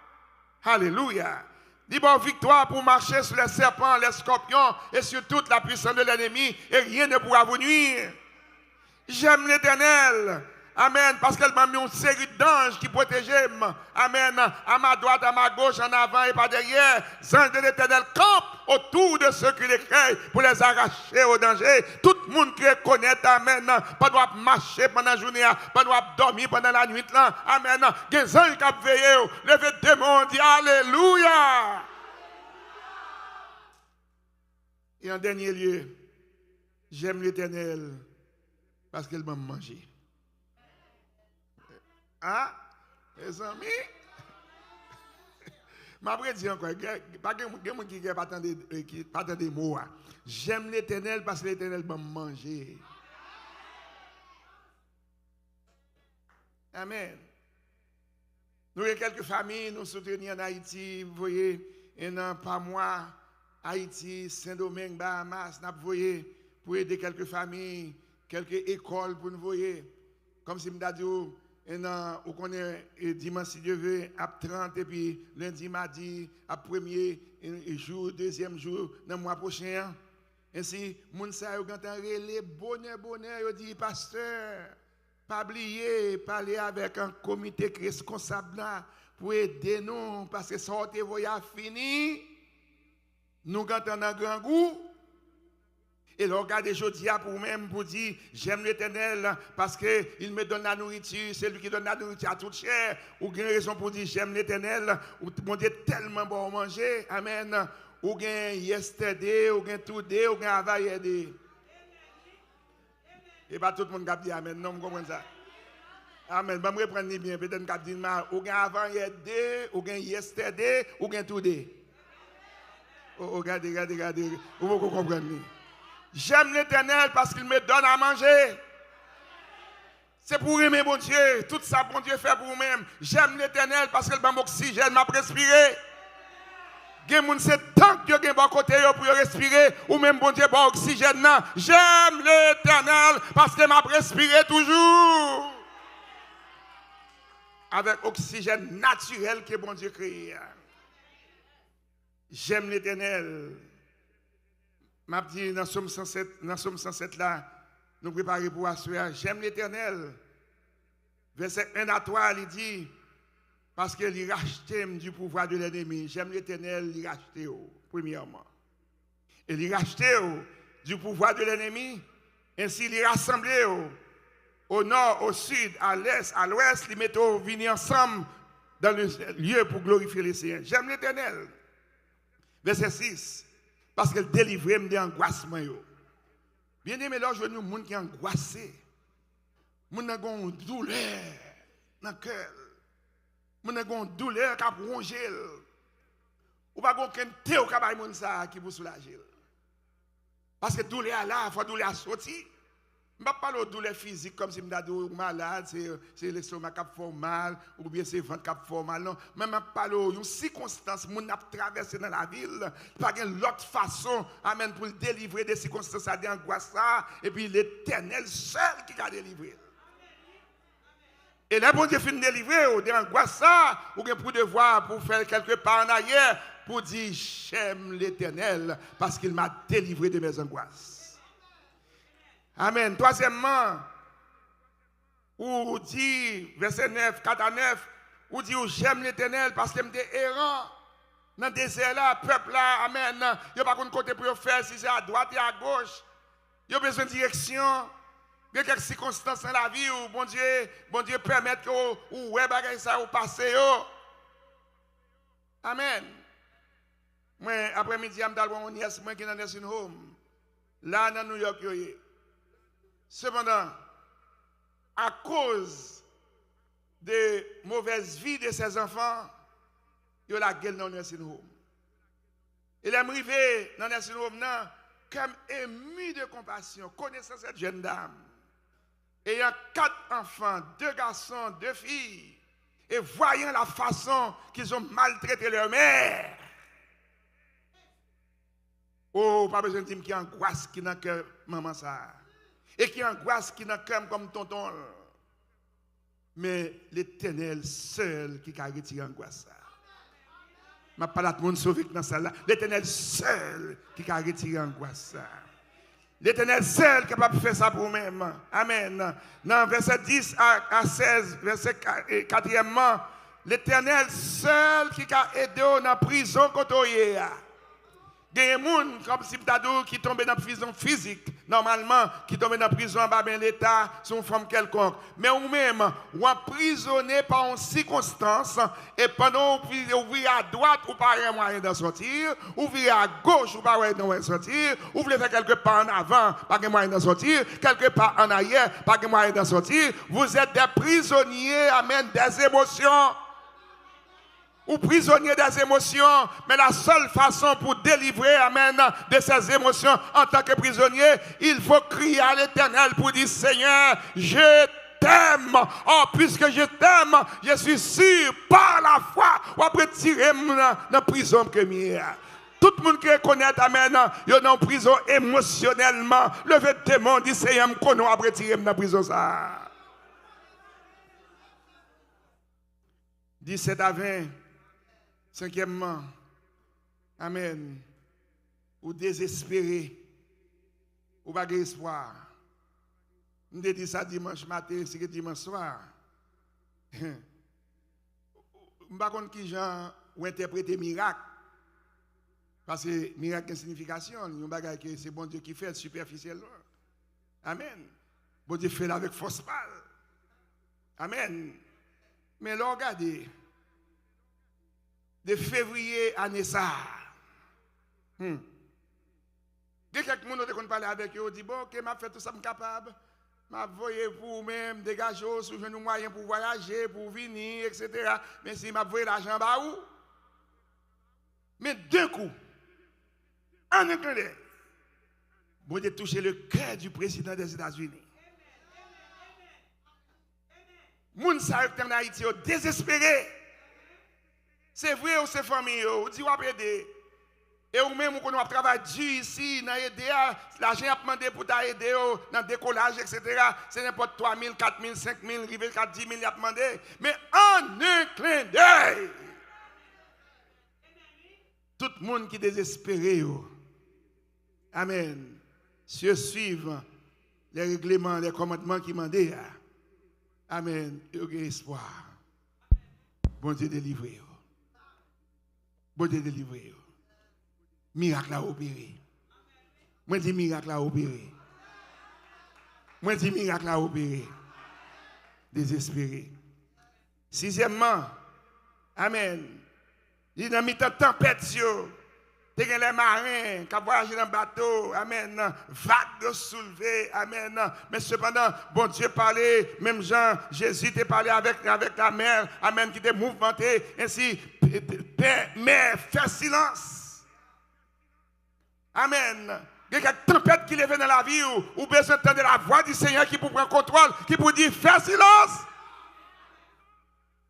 Alléluia. Il donne victoire pour marcher sur les serpents, les scorpions et sur toute la puissance de l'ennemi et rien ne pourra vous nuire. J'aime l'Éternel. Amen. Parce qu'elle m'a mis une série d'anges qui protègent. Amen. À ma droite, à ma gauche, en avant et pas derrière. Les anges de l'Éternel campent autour de ceux qui les craignent pour les arracher au danger. Tout le monde qui les connaît, amen. Pas doit marcher pendant la journée, pas doit dormir pendant la nuit. Là. Amen. Les anges qui ont veillé, levez deux mains, dit Alléluia. Et en dernier lieu, j'aime l'Éternel parce qu'elle m'a mangé. Ah, les amis, je vais dire encore, il y a des gens qui ne pas des mots. J'aime l'Éternel parce que l'Éternel m'a mangé. Amen. Nous avons quelques familles, nous soutenons en Haïti, vous voyez, et non pas moi, Haïti, Saint-Domingue, Bahamas, nous voyez, pour aider quelques familles, quelques écoles pour nous voyer. Comme si je dit, on connaît dimanche si Dieu veut, à 30, et puis lundi, mardi, à premier jour, deuxième jour, dans le mois prochain. Ainsi, moun sa yo gantan relé bonheur, yo dit pasteur, pas oublier parler avec un comité responsable pour aider nous parce que sortez voyage fini. Nous gantan un grand goût. Et le regardez aujourd'hui pour même pour dire j'aime l'Éternel parce que il me donne la nourriture, c'est lui qui donne la nourriture à toute chair. Ou bien raison pour dire j'aime l'Éternel, ou mon Dieu tellement bon manger. Amen. Ou bien yesterday, ou bien today, ou bien avant-hier. Et pas tout le monde qui dit amen, non, vous comprenez ça? Amen, je vais me reprendre bien, peut-être que je dis ou bien avant-hier, ou bien yesterday, ou bien today. Oh, regardez, vous pouvez comprendre. J'aime l'Éternel parce qu'il me donne à manger. C'est pour aimer mon Dieu, tout ça bon Dieu fait pour vous-même. J'aime l'Éternel parce qu'il m'a oxygène, m'a respiré. C'est tant que vous bon côté pour respirer, ou même bon Dieu, bon oxygène. J'aime l'Éternel parce qu'il m'a respiré toujours. Avec oxygène naturel que bon Dieu crée. J'aime l'Éternel. M'a dit dans Somme 107 là, nous préparons pour assurer. J'aime l'Éternel. Verset 1 à 3, il dit. Parce qu'il rachète du pouvoir de l'ennemi. J'aime l'Éternel, il rachète, premièrement. Et il rachète du pouvoir de l'ennemi. Ainsi, il rassemble au nord, au sud, à l'est, à l'ouest. Il met venir ensemble dans le lieu pour glorifier les Seigneur. J'aime l'Éternel. Verset 6. Parce qu'il délivre des angoissements. Bien aimé, là, je veux nous, gens qui sont angoissés. Les gens qui ont une douleur dans le cœur. Mon a douleur qui a rongé. Ou pas aucun thé qui vous soulager. Parce que douleur là, il faut douleur sortir. Je ne parle pas de douleur physique comme si je suis malade, c'est l'estomac qui fait mal, ou bien c'est le ventre qui fait mal. Non, mais je parle d'une circonstance, mon a traversé dans la ville, pas une autre façon, amen, pour le délivrer des circonstances d'angoisse, et puis l'Éternel seul qui a délivré. Et là, bon Dieu finit de délivrer, ou d'angoisse, ou bien pour devoir, pour faire quelque part en arrière, pour dire j'aime l'Éternel parce qu'il m'a délivré de mes angoisses. Amen. Troisièmement, ou dit, verset 9, 4 à 9, ou dit j'aime l'Éternel parce qu'il m'était errant dans le désert là, peuple là, amen. Il n'y a pas de côté pour faire, si c'est à droite et à gauche. Il y a besoin de direction. Il y a quelques circonstances dans la vie où bon Dieu permet que ou ouais bagay ça ou passer. Amen. Moi après-midi je m'dal mon nièce moi qui dans nursing home. Là dans New York yo. Cependant à cause de mauvaise vie de ses enfants, yo la gueule dans nursing home. Et là m'rivé dans nursing home là comme ému de compassion connaissant cette jeune dame. Ayant 4 enfants, 2 garçons, 2 filles, et voyant la façon qu'ils ont maltraité leur mère. Oh, pas besoin de dire qu'il y a angoisse qui n'a que maman ça. Et qui angoisse qui n'a que comme tonton. Mais l'Éternel seul qui a retiré l'angoisse ça. Je ne parle pas de monde sauvé dans ça là. L'Éternel seul qui a retiré l'angoisse ça. L'Éternel seul est capable de faire ça pour nous-mêmes. Amen. Dans verset 10 à 16, verset 4e, l'Éternel seul qui a aidé dans la prison côté. Il y a des gens comme si qui tombent dans la prison physique, normalement, qui tombent dans la prison en bas de l'État, sont une femme quelconque. Mais vous-même, vous êtes emprisonné par une circonstance, et pendant que vous ouvrez à droite, vous n'avez pas moyen d'en sortir, vous ouvrez à gauche, vous n'avez pas moyen d'en sortir, vous voulez faire quelque part en avant, pas de moyen d'en sortir, quelque part en arrière, pas de moyen d'en sortir. Vous êtes des prisonniers, amen, des émotions. Ou prisonnier des émotions, mais la seule façon pour délivrer, amen, de ces émotions en tant que prisonnier, il faut crier à l'Éternel pour dire Seigneur, je t'aime. Oh, puisque je t'aime, je suis sûr par la foi, ou après tirer dans la prison première. Tout le monde qui reconnaît, amen, il est en prison émotionnellement. Le démon dit, Seigneur, je connais après tirer dans la prison. Ça. 17 à 20, cinquièmement, amen, ou désespéré, ou pas d'espoir. Je me dis ça dimanche matin, c'est dimanche soir. Je ne sais pas qui gens ont interprété miracle. Parce que miracle a une signification. C'est bon Dieu qui fait superficiellement. Amen. Bon Dieu fait avec force pâle. Amen. Mais là, regardez. De février à ça. Il y a quelqu'un qui parle avec eux, dit bon, ok, je fait tout ça, je suis capable. Je voyé pour vous-même, dégager, si vous avez des moyens pour voyager, pour venir, etc. Mais si je voyé l'argent, bah où? Mais d'un coup, en un clin d'œil, vous avez touché le cœur du président des États-Unis. Moun sa en Haïti, désespéré. C'est vrai ou c'est famille, ou dit ou aider. Et ou même qu'on travaille ici, dans aider, l'argent a demandé pour t'aider dans le décollage, etc. C'est n'importe 3 000, 4 000, 5 000, 10 000, il a demandé. Mais en un clin d'œil, tout le monde qui est désespéré, amen, se suivent les règlements, les commandements qui demandent. Amen, il y a espoir. Bon Dieu délivré. Bon Dieu délivré. Miracle a opéré. Moi dis miracle a opéré. Moi dis miracle a opéré. Désespéré. Sixièmement, amen. Il y a une tempête. Il y a les marins qui voyagent dans le bateau. Amen. Vague de soulever. Amen. Mais cependant, bon Dieu parlait. Même Jean, Jésus t'a parlé avec la mer. Amen. Qui était mouvementée. Ainsi, mer, fais silence. Amen. Il y a une tempête qui lève dans la vie ou besoin d'entendre la voix du Seigneur qui pour prendre contrôle, qui pour dire fais silence.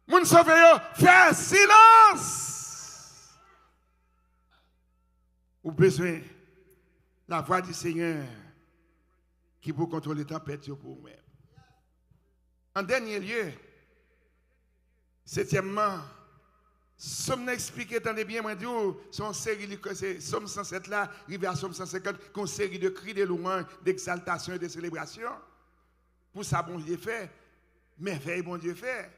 Moun sauve, fais silence. Ou besoin la voix du Seigneur qui pour contrôler la tempête pour vous-même. En dernier lieu, septièmement, Somme expliqué, attendez bien, moi, son série de Somme 107 là, arrivé à Somme 150, une série de cris de louanges, d'exaltation et de célébration. Pour ça, bon Dieu fait, merveille, bon Dieu fait.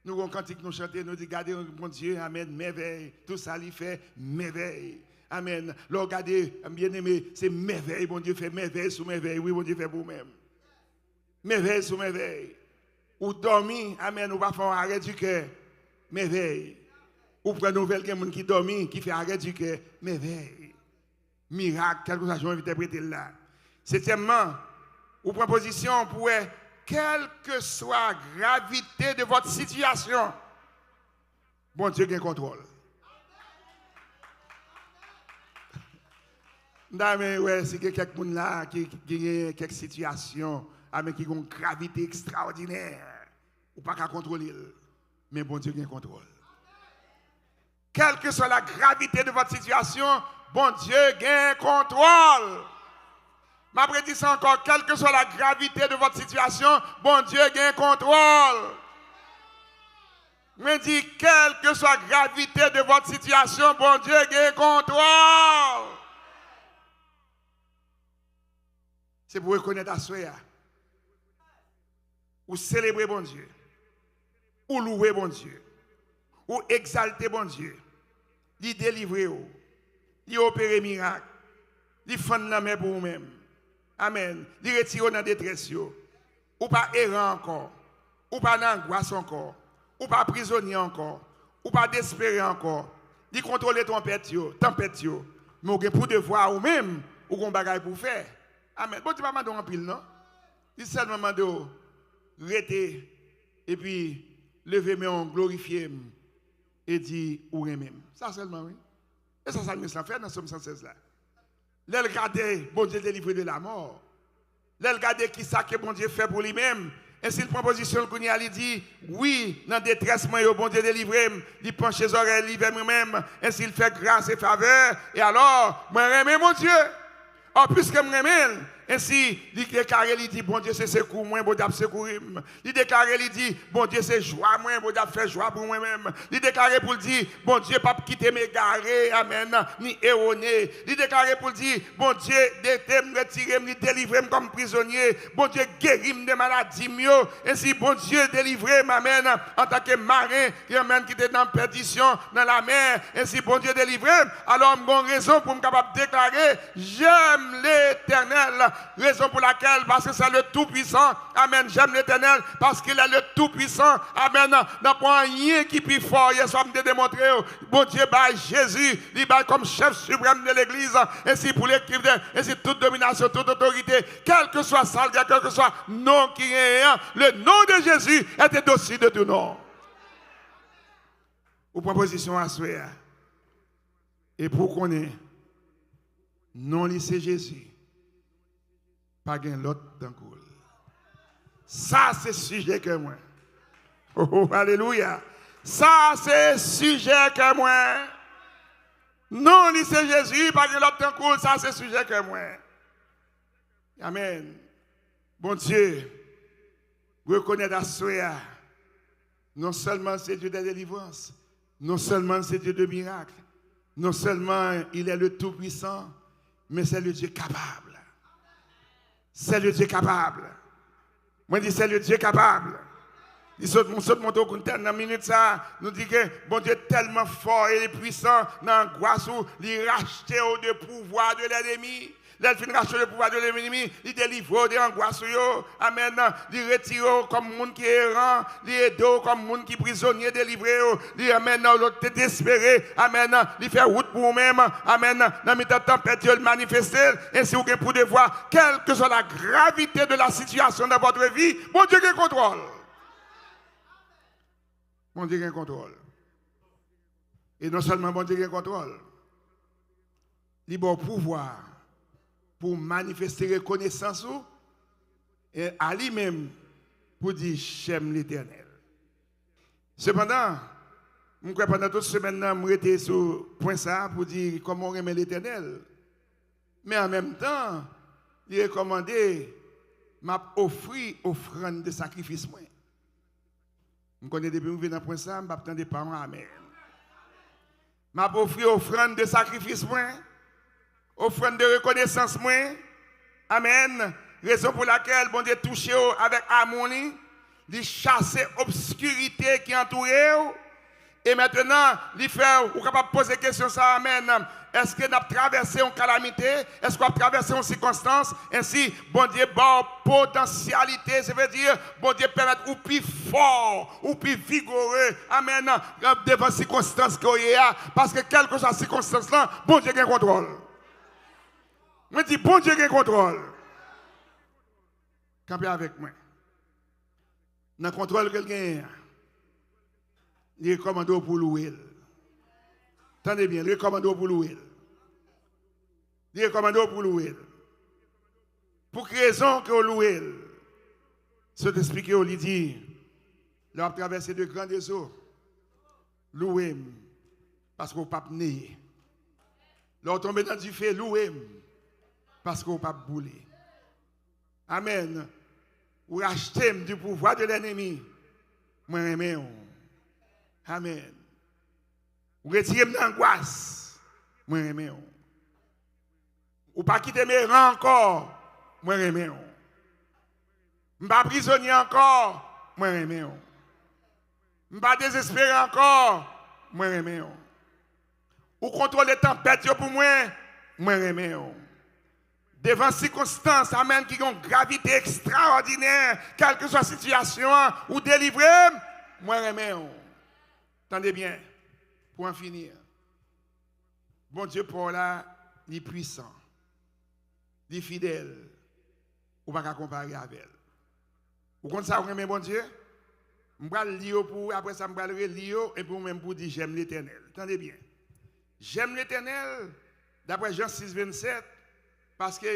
Nous, quand nous chantons, nous disons, regardez, bon Dieu, amen, merveille. Tout ça, il fait merveille. Amen. Là, regardez, bien aimé, c'est merveille, bon Dieu fait merveille sous merveille. Oui, bon Dieu fait vous-même. Merveille sous merveille. Ou dormi, amen, ou va faire un arrêt du cœur. Merveille. Ou prendre nouvelle quelqu'un qui dormi, qui fait arrêt du cœur, merveille. Miracle, quelque chose que je vais interpréter là. Septièmement, ou prend position pour quelle que soit la gravité de votre situation, bon Dieu qui contrôle. Non, mais ouais, c'est quelqu'un là qui a quelques situations, qui ont une gravité extraordinaire, ou pas qu'à contrôler, mais bon Dieu qui contrôle. Quelle que soit la gravité de votre situation, bon Dieu gagne contrôle. Ma prédiction encore, quelle que soit la gravité de votre situation, bon Dieu gagne contrôle. Me dit, quelle que soit la gravité de votre situation, bon Dieu gagne contrôle. C'est pour reconnaître à soi, ou célébrer bon Dieu, ou louer bon Dieu, ou exalter bon Dieu, lui délivrer, lui opérer miracle, lui fendre la main pour vous-même. Amen. Lui retirer dans la détresse, ou pas errant encore, ou pas dans l'angoisse encore, ou pas prisonnier encore, ou pas désespéré encore. Lui contrôler tempête, mais vous avez pour devoir vous-même, ou vous avez un bagage pour faire. Amen. Bon, tu vas m'en pile, non? Il seulement m'a rester et puis lever mes mains, glorifier et dire ou même. Ça seulement, oui. Et ça, nous fait dans Somme 116 là. L'elle garder, bon Dieu délivré de la mort. L'elle garder qui ça que bon Dieu fait pour lui-même. Ainsi, il prend position, il dit, oui, dans la détresse, moi, bon Dieu délivré, il penche ses oreilles, il vers moi-même. Ainsi, il fait grâce et faveur. Et alors, moi, j'aime mon Dieu. Or, puisque je m'aime, ainsi, il déclare, il dit, bon Dieu, c'est secours, moi, bon Dieu, secourir. Il déclare, il dit, bon Dieu, c'est joie, moi, bon Dieu, fait joie pour moi-même. Il déclare pour dire, bon Dieu, pas quitter mes garés, amen, ni erroné. Il déclare pour dire, bon Dieu, me retirer, me délivrer comme prisonnier. Bon Dieu, guérir de maladies mieux. Ainsi, bon Dieu, délivrer, m'amène, en tant que marin, qui amène, qui était dans la perdition, dans la mer. Ainsi, bon Dieu, délivrer. Alors, j'ai raison pour me capable de déclarer, j'aime l'Éternel. Raison pour laquelle, parce que c'est le Tout-Puissant. Amen. J'aime l'Éternel parce qu'il est le Tout-Puissant. Amen. N'a pas rien qui est plus fort. Hier soir, je me démontré. Bon Dieu, Jésus, il est comme chef suprême de l'Église. Ainsi pour l'équipe, ainsi toute domination, toute autorité, quel que soit ça, quel que soit nom qui est un, le nom de Jésus est au-dessus de tout nom. Ou proposition à soi. Et pour qu'on ait non lycée Jésus. Pas gain l'autre dans cool. Ça, c'est sujet que moi. Oh, alléluia. Ça, c'est sujet que moi. Non, lycée Jésus, pas gain l'autre dans cool. Ça, c'est sujet que moi. Amen. Bon Dieu, reconnaître à soi, non seulement c'est Dieu de délivrance, non seulement c'est Dieu de miracles, non seulement il est le Tout-Puissant, mais c'est le Dieu capable. C'est le Dieu capable. Moi, je dis, c'est le Dieu capable. Il saute mon tour dans une minute, ça nous dit que bon Dieu est tellement fort et puissant dans l'angoisse où il rachète le pouvoir de l'ennemi. Il finit racheter le pouvoir de l'ennemi, il délivre des angoisses. Amen. Il retire comme monde qui est errant, il aide comme monde qui est prisonnier, délivré. Il amène l'autre désespéré. Amen. Il fait route pour vous-même. Amen. Dans la tempête, il manifeste. Ainsi, vous pouvez de voir, quelle que soit la gravité de la situation de votre vie, bon Dieu qui contrôle. Bon Dieu qui contrôle. Et non seulement bon Dieu qui contrôle, il a bon pouvoir pour manifester reconnaissance et à lui-même pour dire j'aime l'Éternel. Cependant, je crois pendant toute semaine, je suis sur point ça pour dire comment on aime l'Éternel. Mais en même temps, il est recommandé m'offrir offrande de sacrifice. Je connais depuis que je viens dans point ça, je attends des parents. Amen. M'offrir offrande de sacrifice. Offrande de reconnaissance, amen. Raison pour laquelle, bon Dieu, touche avec amour, il chasse l'obscurité qui entoure. Et maintenant, il fait, vous êtes capable de poser question ça, amen. Est-ce que nous avons traversé une calamité? Est-ce qu'on a traversé une circonstance? Ainsi, bon Dieu, bon potentialité, ça veut dire, bon Dieu, permettre ou plus fort, ou plus vigoureux, amen, devant les circonstances qu'il y a. Parce que quelle que soit la circonstance là, bon Dieu a un contrôle. Je dis, bon Dieu qui contrôle. Campez avec moi. Dans le contrôle quelqu'un, il recommande pour louer. Attendez bien, il recommande pour louer. Il recommande pour louer. Pour quelle raison que vous louez? C'est expliqué, il dit, il a traversé de grandes eaux. Louez, parce qu'on ne peut pas nier. Là, tombe dans du feu, louez. Parce qu'on ne peut pas bouler. Amen. Ou rachetez du pouvoir de l'ennemi. Moi, j'aime. Amen. Ou retirez l'angoisse. Moi, j'aime. Ou pas quitter mes rangs encore. Moi, j'aime. Je ne pas prisonnier encore. Moi, j'aime. Je ne pas désespéré encore. Moi, j'aime. Ou contrôler les tempêtes pour moi. Moi, j'aime. Devant circonstances, amen, qui ont une gravité extraordinaire, quelle que soit la situation, ou délivrer, moi, j'aime. Attendez bien, pour en finir. Bon Dieu, pour là, il est puissant, il est fidèle, on ne va pas comparer avec elle. Vous comprenez ça, vous aimez bon Dieu? Je vais lire pour, après ça, je vais lire, et pour même pour dire, j'aime l'Éternel. Attendez bien. J'aime l'Éternel, d'après Jean 6, 27, parce que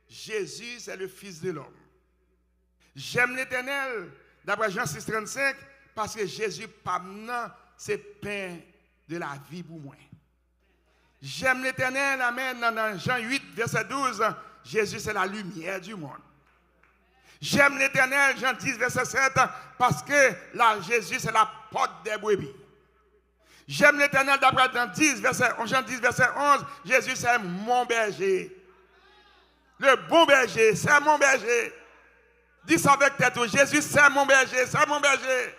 Jésus, c'est le Fils de l'homme. J'aime l'Éternel, d'après Jean 6, 35, parce que Jésus, maintenant, c'est pain de la vie pour moi. J'aime l'Éternel, amen, dans Jean 8, verset 12, Jésus, c'est la lumière du monde. J'aime l'Éternel, Jean 10, verset 7, parce que là, Jésus, c'est la porte des brebis. J'aime l'Éternel, d'après Jean 10, verset 11, Jésus, c'est mon berger. Le bon berger, c'est mon berger. Dis ça avec tête, Jésus, c'est mon berger, c'est mon berger.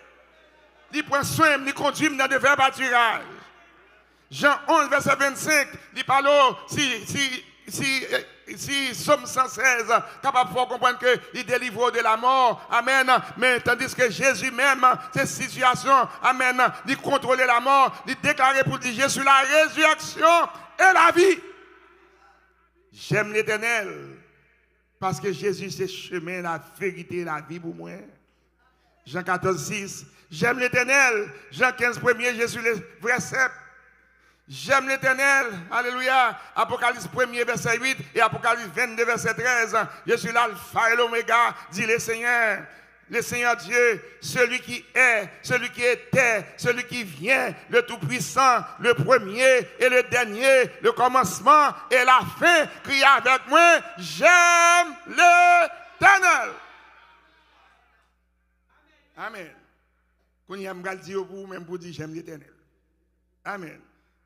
Il prend soin, il conduit dans de verts pâturages. Jean 11, verset 25, il parle, si Somme 116, capable de comprendre qu'il délivre de la mort, amen, mais tandis que Jésus même, cette situation, amen, il contrôle la mort, il déclare pour dire, je suis la résurrection et la vie. J'aime l'Éternel, parce que Jésus, c'est le chemin, la vérité et la vie pour moi. Jean 14, 6, j'aime l'Éternel. Jean 15, 1er, Jésus, le verset. J'aime l'Éternel, alléluia. Apocalypse 1er, verset 8 et Apocalypse 22, verset 13. Je suis l'alpha et l'oméga, dit le Seigneur Dieu, celui qui est, celui qui était, celui qui vient, le Tout-Puissant, le premier et le dernier, le commencement et la fin. Crie avec moi, j'aime l'Éternel. Amen. Quand il y a un dire pour vous, même pour dire j'aime l'Éternel. Amen.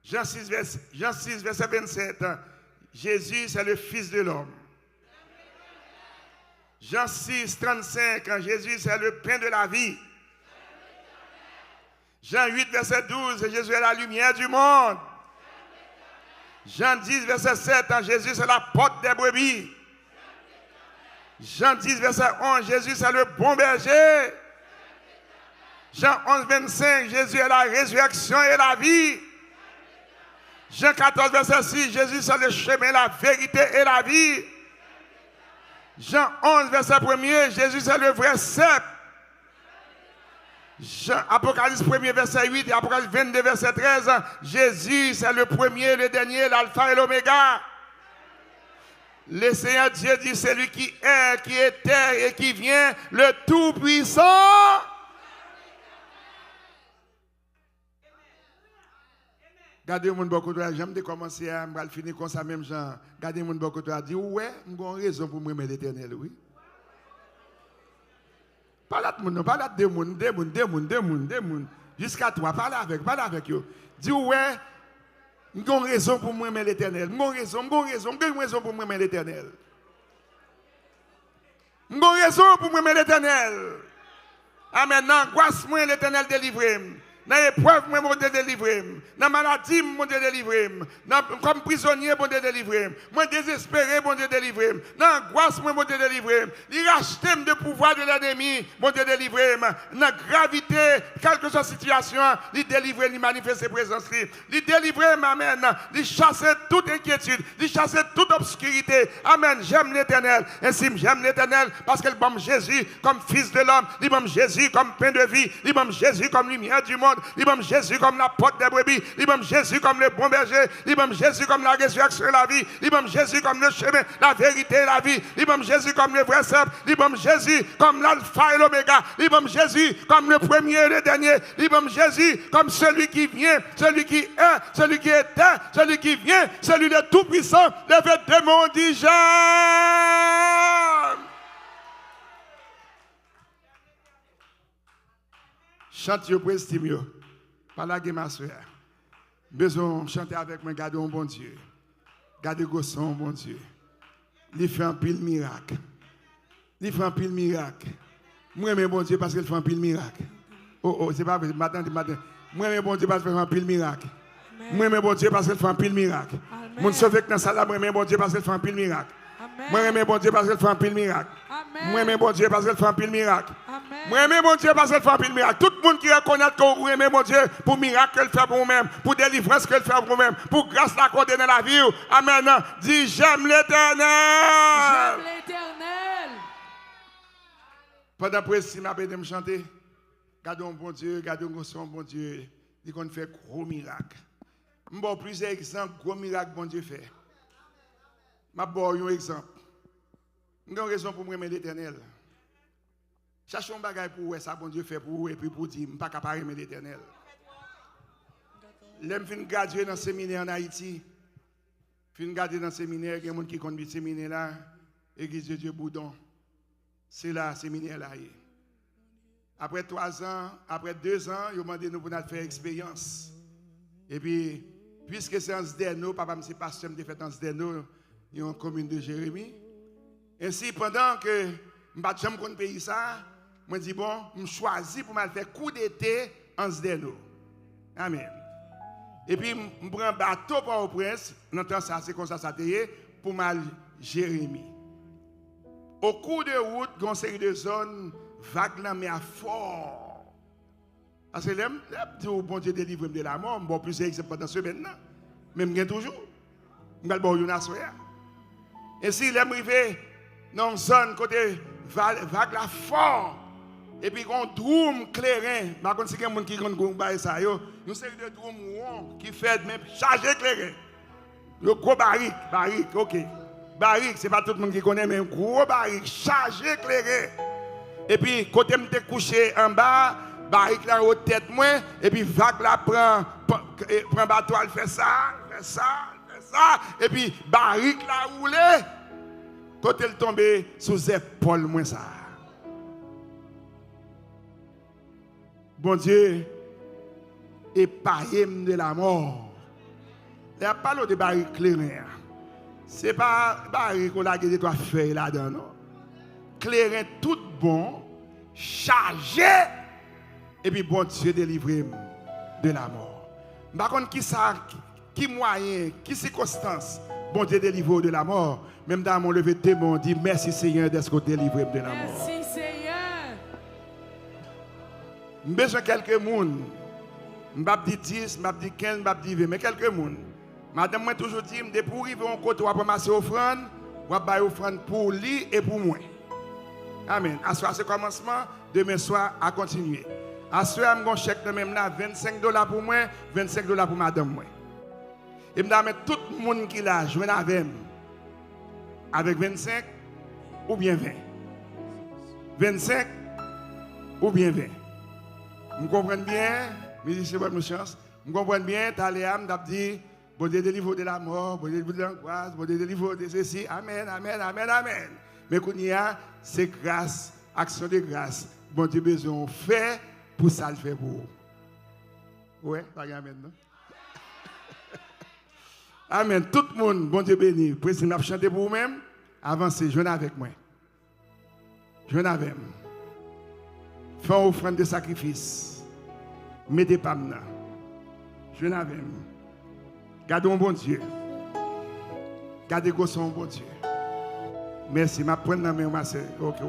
Jean 6, verset 27. Jésus, c'est le Fils de l'homme. Jean 6, 35. Jésus, c'est le pain de la vie. Jean 8, verset 12. Jésus est la lumière du monde. Jean 10, verset 7. Jésus, c'est la porte des brebis. Jean 10, verset 11. Jésus, c'est le bon berger. Jean 11, 25. Jésus est la résurrection et la vie. Jean 14, verset 6, Jésus, c'est le chemin, la vérité et la vie. Jean 11, verset 1er, Jésus, c'est le vrai cep. Apocalypse 1er, verset 8 et Apocalypse 22, verset 13, Jésus, c'est le premier, le dernier, l'alpha et l'oméga. Le Seigneur Dieu dit, c'est lui qui est, qui était et qui vient, le Tout-Puissant. Gardez mon beaucoup de j'aime de commencer à finir comme ça même genre. Gardez mon beaucoup de dire ouais, j'ai raison pour m'aimer l'Éternel, oui. Parle à mon, parle à deux moun. Jusqu'à toi, parle avec eux. Dis ouais, j'ai raison pour m'aimer l'Éternel. J'ai raison pour m'aimer l'Éternel. J'ai raison pour m'aimer l'Éternel. Amen. Angoisse moi l'Éternel délivre. Dans l'épreuve, mon Dieu délivre. Dans la maladie, mon Dieu délivre. Comme prisonnier, mon Dieu délivre. Moi désespéré, mon Dieu délivre. Dans l'angoisse, mon Dieu délivre. Il rachète le pouvoir de l'ennemi, mon Dieu délivre. Dans la gravité, quelle que soit la situation, il délivre, il manifeste ses présences. Il délivre, amen. Il chasse toute inquiétude. Il chasse toute obscurité. Amen. J'aime l'Éternel. Ainsi, j'aime l'Éternel parce qu'il m'aime Jésus comme fils de l'homme. Il m'aime Jésus comme pain de vie. Il m'aime Jésus comme lumière du monde. Il m'aime Jésus comme la porte des brebis. Il m'aime Jésus comme le bon berger. Il m'aime Jésus comme la résurrection et la vie. Il m'aime Jésus comme le chemin, la vérité et la vie. Il m'aime Jésus comme le vrai cep. Il m'aime Jésus comme l'alpha et l'oméga. Il m'aime Jésus comme le premier et le dernier. Il m'aime Jésus comme celui qui vient, celui qui est, celui qui était, celui qui vient, celui de tout-puissant. Le fait de mon dit j'aime. Chante yo pour estime yo. Pas la ma soeur. Besoin chanter avec moi, garder un bon Dieu. Garder gosson un bon Dieu. Il fait un pile miracle. Il fait un pile miracle. Moi j'aime bon Dieu parce qu'il fait un pile miracle. Oh, c'est pas vrai, matin. Moi j'aime bon Dieu parce qu'il fait un pile miracle. Moi j'aime bon Dieu parce qu'il fait un pile miracle. Mon sauvé dans salle là, moi j'aime bon Dieu parce qu'il fait un pile miracle. Moi j'aime bon Dieu parce qu'il fait un pile miracle. Moi j'aime bon Dieu parce qu'il fait un pile miracle. Moi j'aime bon Dieu parce qu'il fait un pile miracle. Tout le monde qui reconnaît que vous aimez mon Dieu pour miracle qu'il fait pour vous-même, pour délivrance qu'il fait pour vous-même, pour grâce l'accordée dans la vie. Amen. Dis j'aime l'Éternel. J'aime l'Éternel. Pendant que je m'appelle chanter, gardons un bon Dieu, gardons un bon Dieu. Il qu'on fait gros miracle. Je vais plusieurs exemples, gros miracle bon Dieu fait. Je vais vous un exemple. J'ai une raison pour m'aimer l'Éternel. Cherchez un bagage pour ça, bon Dieu fait pour vous, et puis pour dire, je ne suis pas capable d'aimer l'Éternel. L'aime fin graduer dans le séminaire en Haïti. Fin graduer dans le séminaire, il y a des gens qui conduisent le séminaire là, Église de Dieu Boudon. C'est là, le séminaire là. Après 3 ans, après 2 ans, ils ont demandé nous pour faire expérience. Et puis, puisque c'est en Sderno, papa me dit pasteur me fait en Sderno, il y a une commune de Jérémie. Ainsi, pendant que je ne sais pas pays ça, je me dis bon, je choisis pour me faire coup d'été en Sderno. Amen. Et puis, je prends un bateau pour au prince, ça, c'est comme ça, ça pour mal Jérémie. Au cours de route, il y a une série de zones vagues, mais à fort. Parce que l'aime, bon Dieu délivre de la mort, bon, plusieurs exemples pendant ce maintenant. Même bien toujours. Je vais le voir une soirée. Et si l'aime arrivé dans une zone côté vague la fort, et puis on drum clairin, par contre, si quelqu'un qui connaît ça, une série de drum qui fait même charger clairin. Le gros barrique, ok. Barrique, ce n'est pas tout le monde qui connaît, mais un gros barrique, chargé clairin. Et puis, côté me couché en bas, barrique là haute tête moins, et puis vague là prend bateau, elle fait ça, et puis barrique là roulé, côté le tombé sous épaule moins ça. Bon Dieu, épargne de la mort. Il n'y a pas de barrique clairin. Ce n'est pas barrique qu'on a gagné 3 feuilles là-dedans, non. Clairin tout bon, chargé, et puis bon Dieu délivré de la mort. Par contre, qui moyen, qui circonstance, bon Dieu délivré de la mort. Même dans mon lever de témoin, on dit merci Seigneur d'être délivré de la mort. Merci Seigneur. J'ai besoin de quelques personnes. Je ne vais pas dire 10, je ne vais pas dire 15, je ne vais pas dire 20, mais quelques personnes. Madame m'a toujours dit, pour arriver en côté, on va ramasser offrande, on va faire offrande pour lui et pour moi. Amen. À ce commencement, demain soir, à continuer. À ce moment, mon chèque de même là, $25 pour moi, $25 pour madame moi. Et je vais mettre tout le monde qui l'a joué avec 25 ou bien 20. 25 ou bien 20. Vous comprenez bien, mais c'est votre chance. Vous comprenez bien, Taléa m'a dit, bon Dieu délivre de la mort, bon Dieu délivre de l'angoisse, bon Dieu délivre de ceci. Amen, amen, amen, amen. Mais qu'on y a, c'est grâce, action de grâce. Bon Dieu besoin fait pour ça le fait pour vous. Ouais, pas amen, non? Amen. Tout le monde, bon Dieu béni. Pour essayer de chanter pour vous-même, avancez, venez avec moi. Venez avec moi. Faites une offrande de sacrifice. Mettez pas maintenant. Venez avec moi. Gardons bon Dieu. Gardez son bon Dieu. Merci. Ma prendre dans ma soeur. Ok.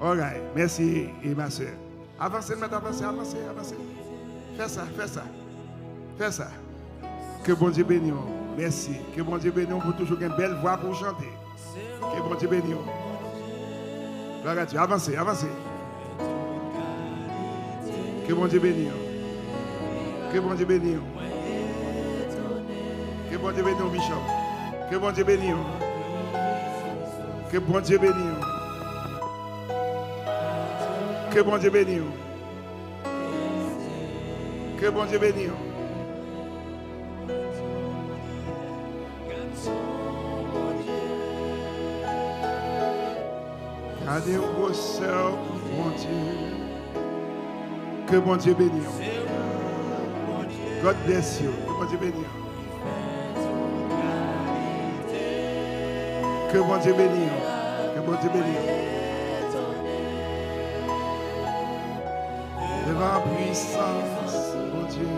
All right. Merci, ma soeur. Avancez, avancez. Fais ça. Que bon Dieu bénisse. Merci. Que bon Dieu bénisse pour toujours une belle voix pour chanter. Que bon Dieu bénisse. Gloire à Dieu. Avancez. Que bon Dieu bénisse. Que bon Dieu bénisse. Que bon Dieu bénisse, Bishop. Que bon Dieu bénisse. Que bon Dieu bénisse. Que bon Dieu bénisse. Que bon Dieu bénisse. Gardez vos sœurs, mon Dieu. Que bon Dieu bénisse. God bless you. Que bon Dieu bénisse. Que bon Dieu bénisse. Que bon Dieu bénisse. Devant puissance, mon Dieu.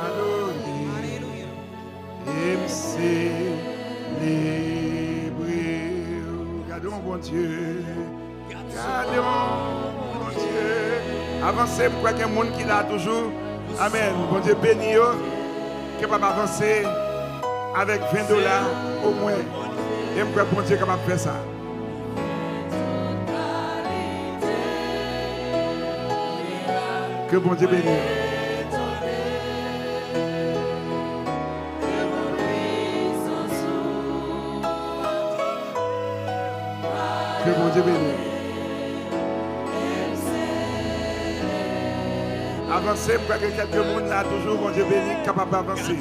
Alléluia. MC Lébré. Gardons bon Dieu. Gardons mon Dieu. Avancez, je crois qu'il y a un monde qui l'a toujours. Amen. Bon Dieu béni. Qui va avancer avec $20 au moins. Et je crois que bon Dieu est capable de faire ça. Que bon Dieu bénisse. Que bon Dieu bénisse. Avancez, pour que quelques monde là, toujours, bon Dieu béni, capable d'avancer.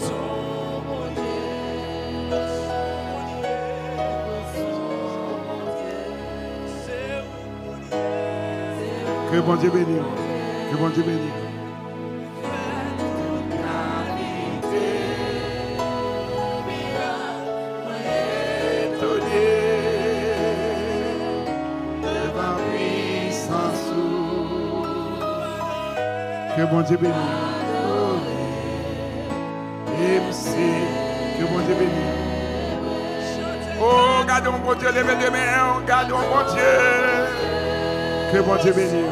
Que bon Dieu béni. Que bon Dieu béni. Que bon Dieu bénisse. Que bon Dieu bénisse. Oh, gardons bon Dieu, levez les mains, gardons bon Dieu. Que bon Dieu bénisse.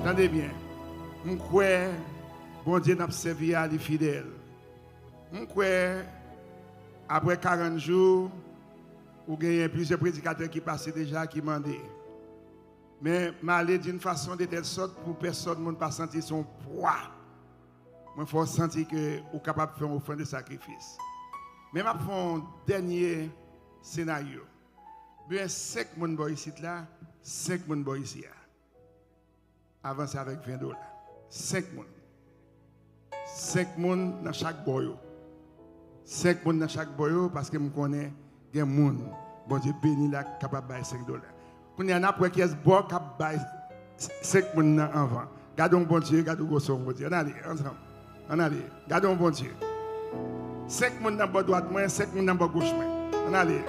Attendez bien. Je crois bon Dieu n'a servi à les fidèles. Je crois après 40 jours, il y a plusieurs prédicateurs qui passaient déjà, qui demandaient. Mais je m'allais d'une façon de telle sorte pour personne ne pas sentir son poids. Il faut sentir que vous êtes capable de faire une offrande de sacrifice. Mais je vais faire un dernier scénario. Il y a 5 personnes ici, 5 personnes ici. Avancez avec $20. 5 personnes. 5 personnes dans chaque boyau. 5 personnes dans chaque boyau parce que je connais des gens, bon Dieu béni là, capable de $5. Quand il y en a pour qui est bon, capable de 5 personnes avant. Gardons bon Dieu, gardons bon Dieu. On allez, ensemble. On allez, gardons bon Dieu. 5 personnes dans la droite, 5 personnes dans la gauche. On allez.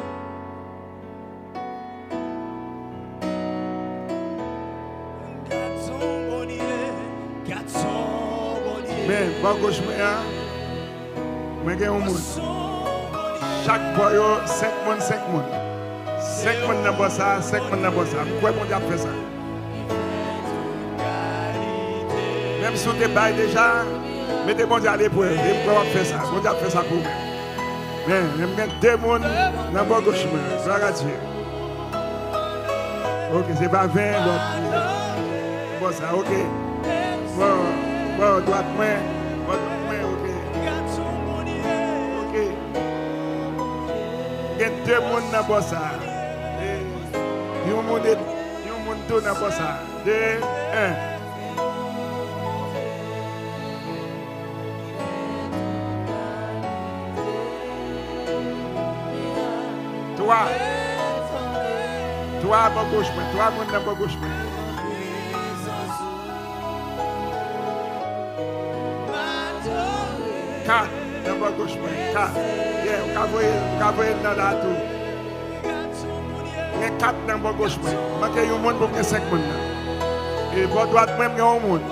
Mais, bon gauche, mais un monde. Chaque boyau, 5 personnes, 5 personnes. 5 personnes dans le ça, 5 personnes dans le ça. Pourquoi on a fait ça? Même si vous êtes bail déjà, mettez bon Dieu à l'épreuve. Et pourquoi on fait ça? Bon Dieu a fait ça pour vous. Mais, je mets 2 personnes dans le gauche. Gloire à Dieu. Ok, c'est pas 20, bon ça, ok. Bon, droite main, ok. Ok. Il y a 2 personnes dans le ça. Il y a un monde dans le ça. 2, 1. Toi, à gauche, toi, mon dans gauche. 4 dans la gauche, 4. Vous voyez dans la tour. Il y a 4 dans la gauche. Il y a un monde pour 5 personnes. Et pour droite, même il y a un monde.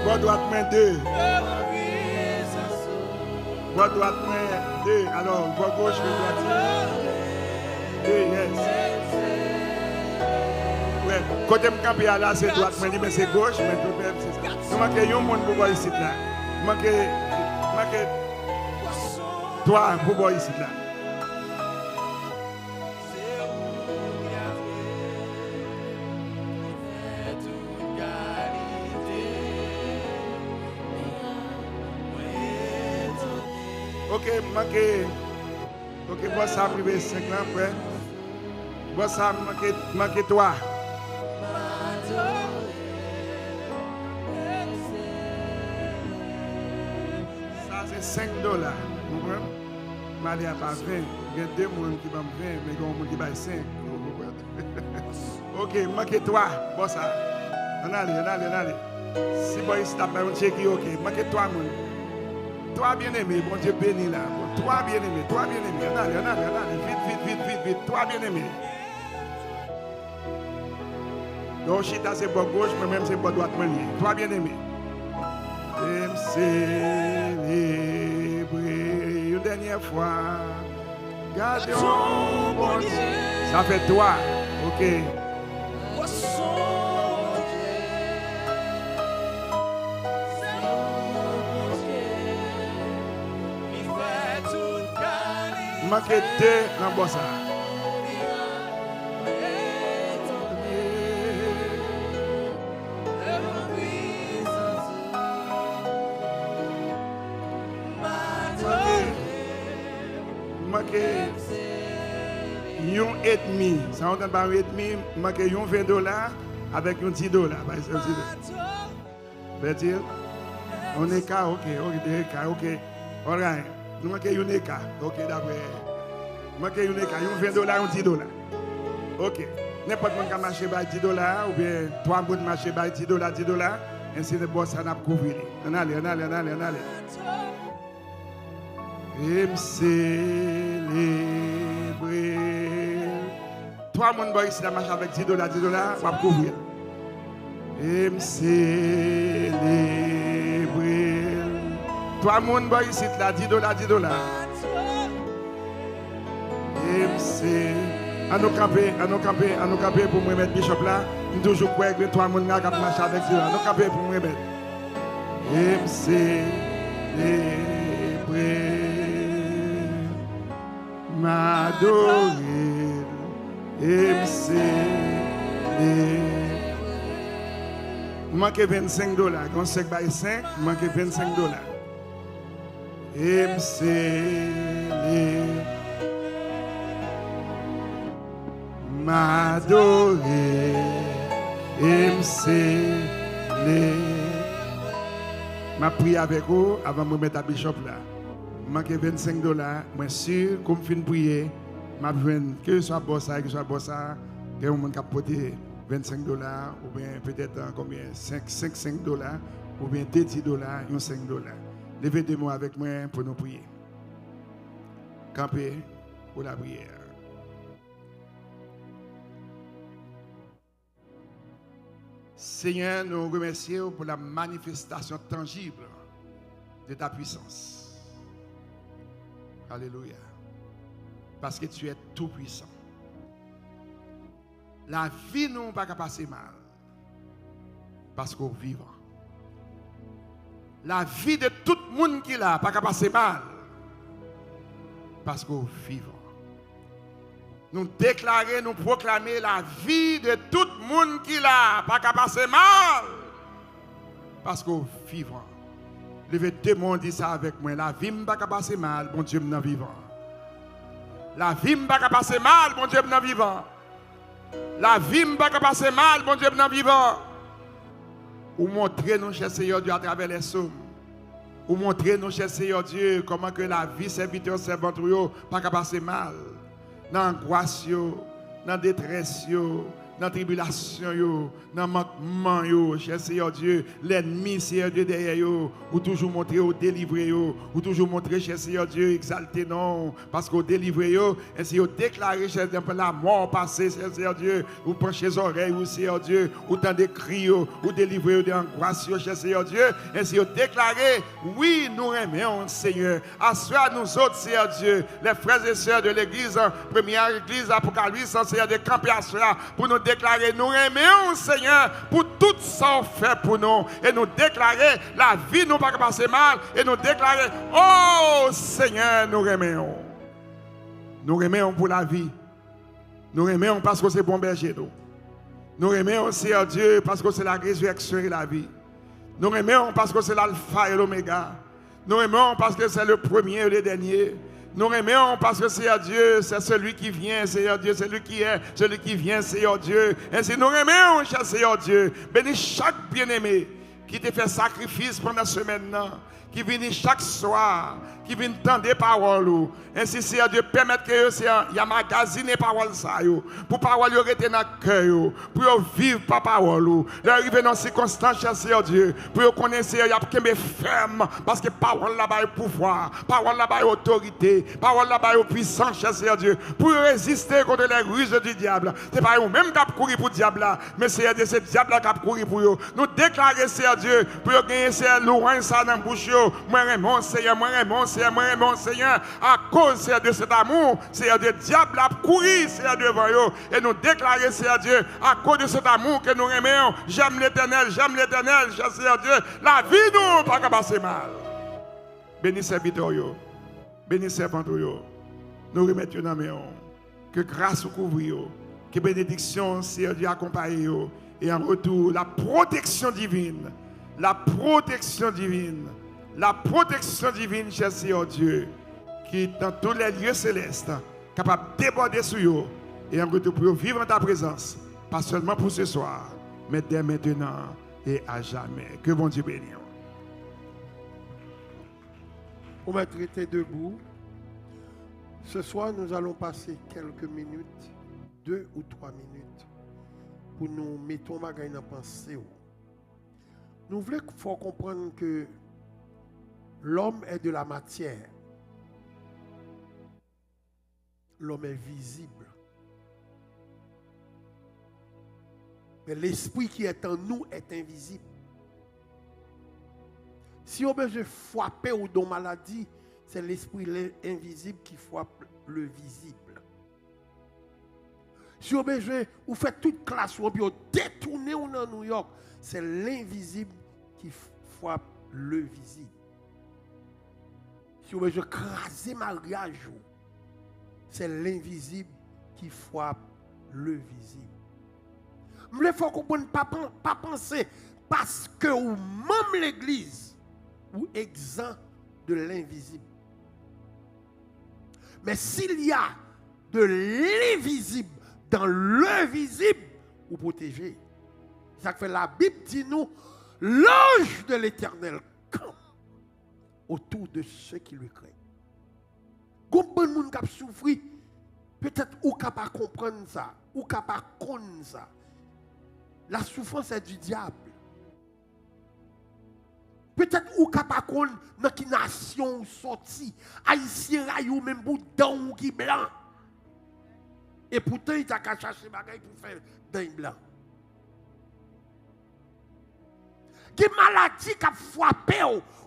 Et droite, main 2. Voix droite, main 2. Alors, voix gauche, main droite. 2, yes. Ouais, côté me camper là, c'est droite, mais c'est gauche, mais tout même, c'est ça. Il manque un monde pour voir ici là. Il manque 3 pour voir ici là. Ok, bon ça privé 5 ans après. Bon ça manque 3. Ça c'est $5. Vous comprenez? Je ne pas 20. Il y a 2 personnes qui vont 20, mais il y a un monde qui va 5. Ok, manque 3. Bon ça. On allez. Si vous ici, vous avez un check, ok. Manque 3 personnes. 3 bien-aimés, bon Dieu béni là. 3 bien-aimés. Allez. Vite. vite. Toi, bien-aimé. Donc, Chita, c'est pas gauche, moi-même, c'est pas droite. Toi, bien-aimé. Et me célébrer une dernière fois. Gardons bon Dieu. Ça fait toi. Ok. Manquez deux dans le ça. Manquez $1,5. Ça on entend par $1,5. Manquez $20 avec $10. Fait-il? On est cas, ok. All right. Nous manquons un écart. Ok, d'après. Nous manquons un écart. $20, $10. Ok. N'importe qui a marché par $10 ou bien 3 personnes marché par $10. Ainsi de boss ça n'a pas couvert. On allez. Et me célébrer. 3 personnes ici qui marché avec $10, on va couvrir. Et me célébrer. 3 personnes ici là $10. Et c'est à nous camper pour me mettre Bishop là. Nous toujours croire que 3 personnes qui marchent avec Dieu. À nous camper pour me mettre. Et c'est célébrer, m'adorer. Et c'est manque $25. Quand c'est by 5, manque $25. Et me célébrer, m'adorer, et me célébrer. Je prie avec vous avant de me mettre à Bishop là. Je manque $25. Je suis sûr, comme je prier, je vais que ce soit bossa, que ce soit bossa, que vous avez porté $25 ou bien peut-être combien $5 ou bien $10 ou $5. Levez deux mots avec moi pour nous prier. Campez pour la prière. Seigneur, nous remercions pour la manifestation tangible de ta puissance. Alléluia. Parce que tu es tout puissant. La vie nous n'a pas passer mal. Parce qu'on vit vivant. La vie de tout le monde qui l'a pas passer mal. Parce qu'on vivant. Nous déclarer, nous proclamer la vie de tout le monde qui l'a pas passer mal. Parce qu'on vivant. Levez deux monde dit ça avec moi. La vie n'a pas passer mal, bon Dieu m'en vivant. La vie n'a pas passer mal, bon Dieu m'en vivant. La vie n'a pas passer mal, bon Dieu m'en vivant. Ou montrer nous, cher Seigneur Dieu, à travers les psaumes. Ou montrer nous, cher Seigneur Dieu, comment que la vie serviteur servante pas passer mal. Dans l'angoisse, dans la détresse, dans la tribulation, dans le manquement, cher Seigneur Dieu, l'ennemi, Seigneur Dieu, derrière eux, ou toujours montrer, ou délivrer, ou toujours montrer, cher Seigneur Dieu, exalter non, parce qu'on délivre, ainsi vous déclarez, cher Dieu, la mort passée, cher Seigneur Dieu, ou penchez les oreilles, ou Seigneur Dieu, ou dans des cris, ou délivrer de l'angoisse, cher Seigneur Dieu, ainsi vous déclarez, oui, nous aimons, Seigneur, assois nous autres, Seigneur Dieu, les frères et sœurs de l'église, première église, Apocalypse, Seigneur, de camper à cela, pour nous déclarer, nous aimons, Seigneur, pour tout ça fait pour nous, et nous déclarer, la vie nous pas passer mal, et nous déclarer, oh Seigneur, nous aimons. Nous aimons pour la vie. Nous aimons parce que c'est bon berger. Nous aimons, Seigneur Dieu, parce que c'est la résurrection et la vie. Nous aimons parce que c'est l'alpha et l'oméga. Nous aimons parce que c'est le premier et le dernier. Nous aimons parce que Seigneur Dieu, c'est celui qui vient, Seigneur Dieu, c'est celui qui est, celui qui vient, Seigneur Dieu. Ainsi nous aimons, cher Seigneur Dieu. Bénis chaque bien-aimé qui te fait sacrifice pendant ce semaine, qui viennent chaque soir, qui viennent entendre des paroles. Ainsi, Seigneur Dieu, permettre que il y a magasiné paroles ça yo, pour paroles yo rester dans le cœur, pour vivre par parole. Leur arriver dans circonstances, Seigneur Dieu, pour connaître Seigneur, il y a qu'un ferme parce que parole là-bas est pouvoir, parole là-bas est autorité, parole là-bas est puissance, Seigneur Dieu, pour résister contre les ruses du diable. C'est pas eux-mêmes qui ont couru pour le diable là, mais Seigneur Dieu, c'est le diable qui a couru pour eux. Nous déclarer, Seigneur Dieu, pour gagner Seigneur loin ça dans la bouche. Moi, mon Seigneur, à cause de cet amour, Seigneur Dieu, diable a couru, Seigneur Dieu, devant eux. Et nous déclarer, Seigneur Dieu, à cause de cet amour que nous aimons, j'aime l'Éternel, Seigneur Dieu, la vie nous pas passer mal. Bénis serviteur, bénis servanteur, nous remettons dans main, que grâce vous couvre, que bénédiction, Seigneur Dieu, accompagne, et en retour, la protection divine, cher Seigneur Dieu, qui est dans tous les lieux célestes, capable de déborder sur eux, et en retour pour vivre en ta présence, pas seulement pour ce soir, mais dès maintenant et à jamais. Que bon Dieu bénisse. On va traiter debout. Ce soir, nous allons passer quelques minutes, 2 ou 3 minutes, pour nous mettre dans la pensée. Nous voulons comprendre que l'homme est de la matière. L'homme est visible. Mais l'esprit qui est en nous est invisible. Si on veut frapper ou dans maladie, c'est l'esprit invisible qui frappe le visible. Si on veut ou fait toute classe ou on détourner dans New York, c'est l'invisible qui frappe le visible. Si on veut craser mariage, c'est l'invisible qui frappe le visible. Mais il faut comprendre, pas penser, parce que ou même l'église, ou exempt de l'invisible. Mais s'il y a de l'invisible dans le visible, vous protégez. Ça fait la Bible dit nous, l'ange de l'Éternel campe autour de ceux qui lui craignent. Combien de monde qui a souffert, peut-être ou capable de comprendre ça, ou capable de connaître ça. La souffrance est du diable. Peut-être ou capable de connaître dans quelle nation sorti, haïtien ou même pour dents ou qui blanc. Et pourtant il t'a qu'à chercher bagaille pour faire dents blanc. Qui maladie qui a frappé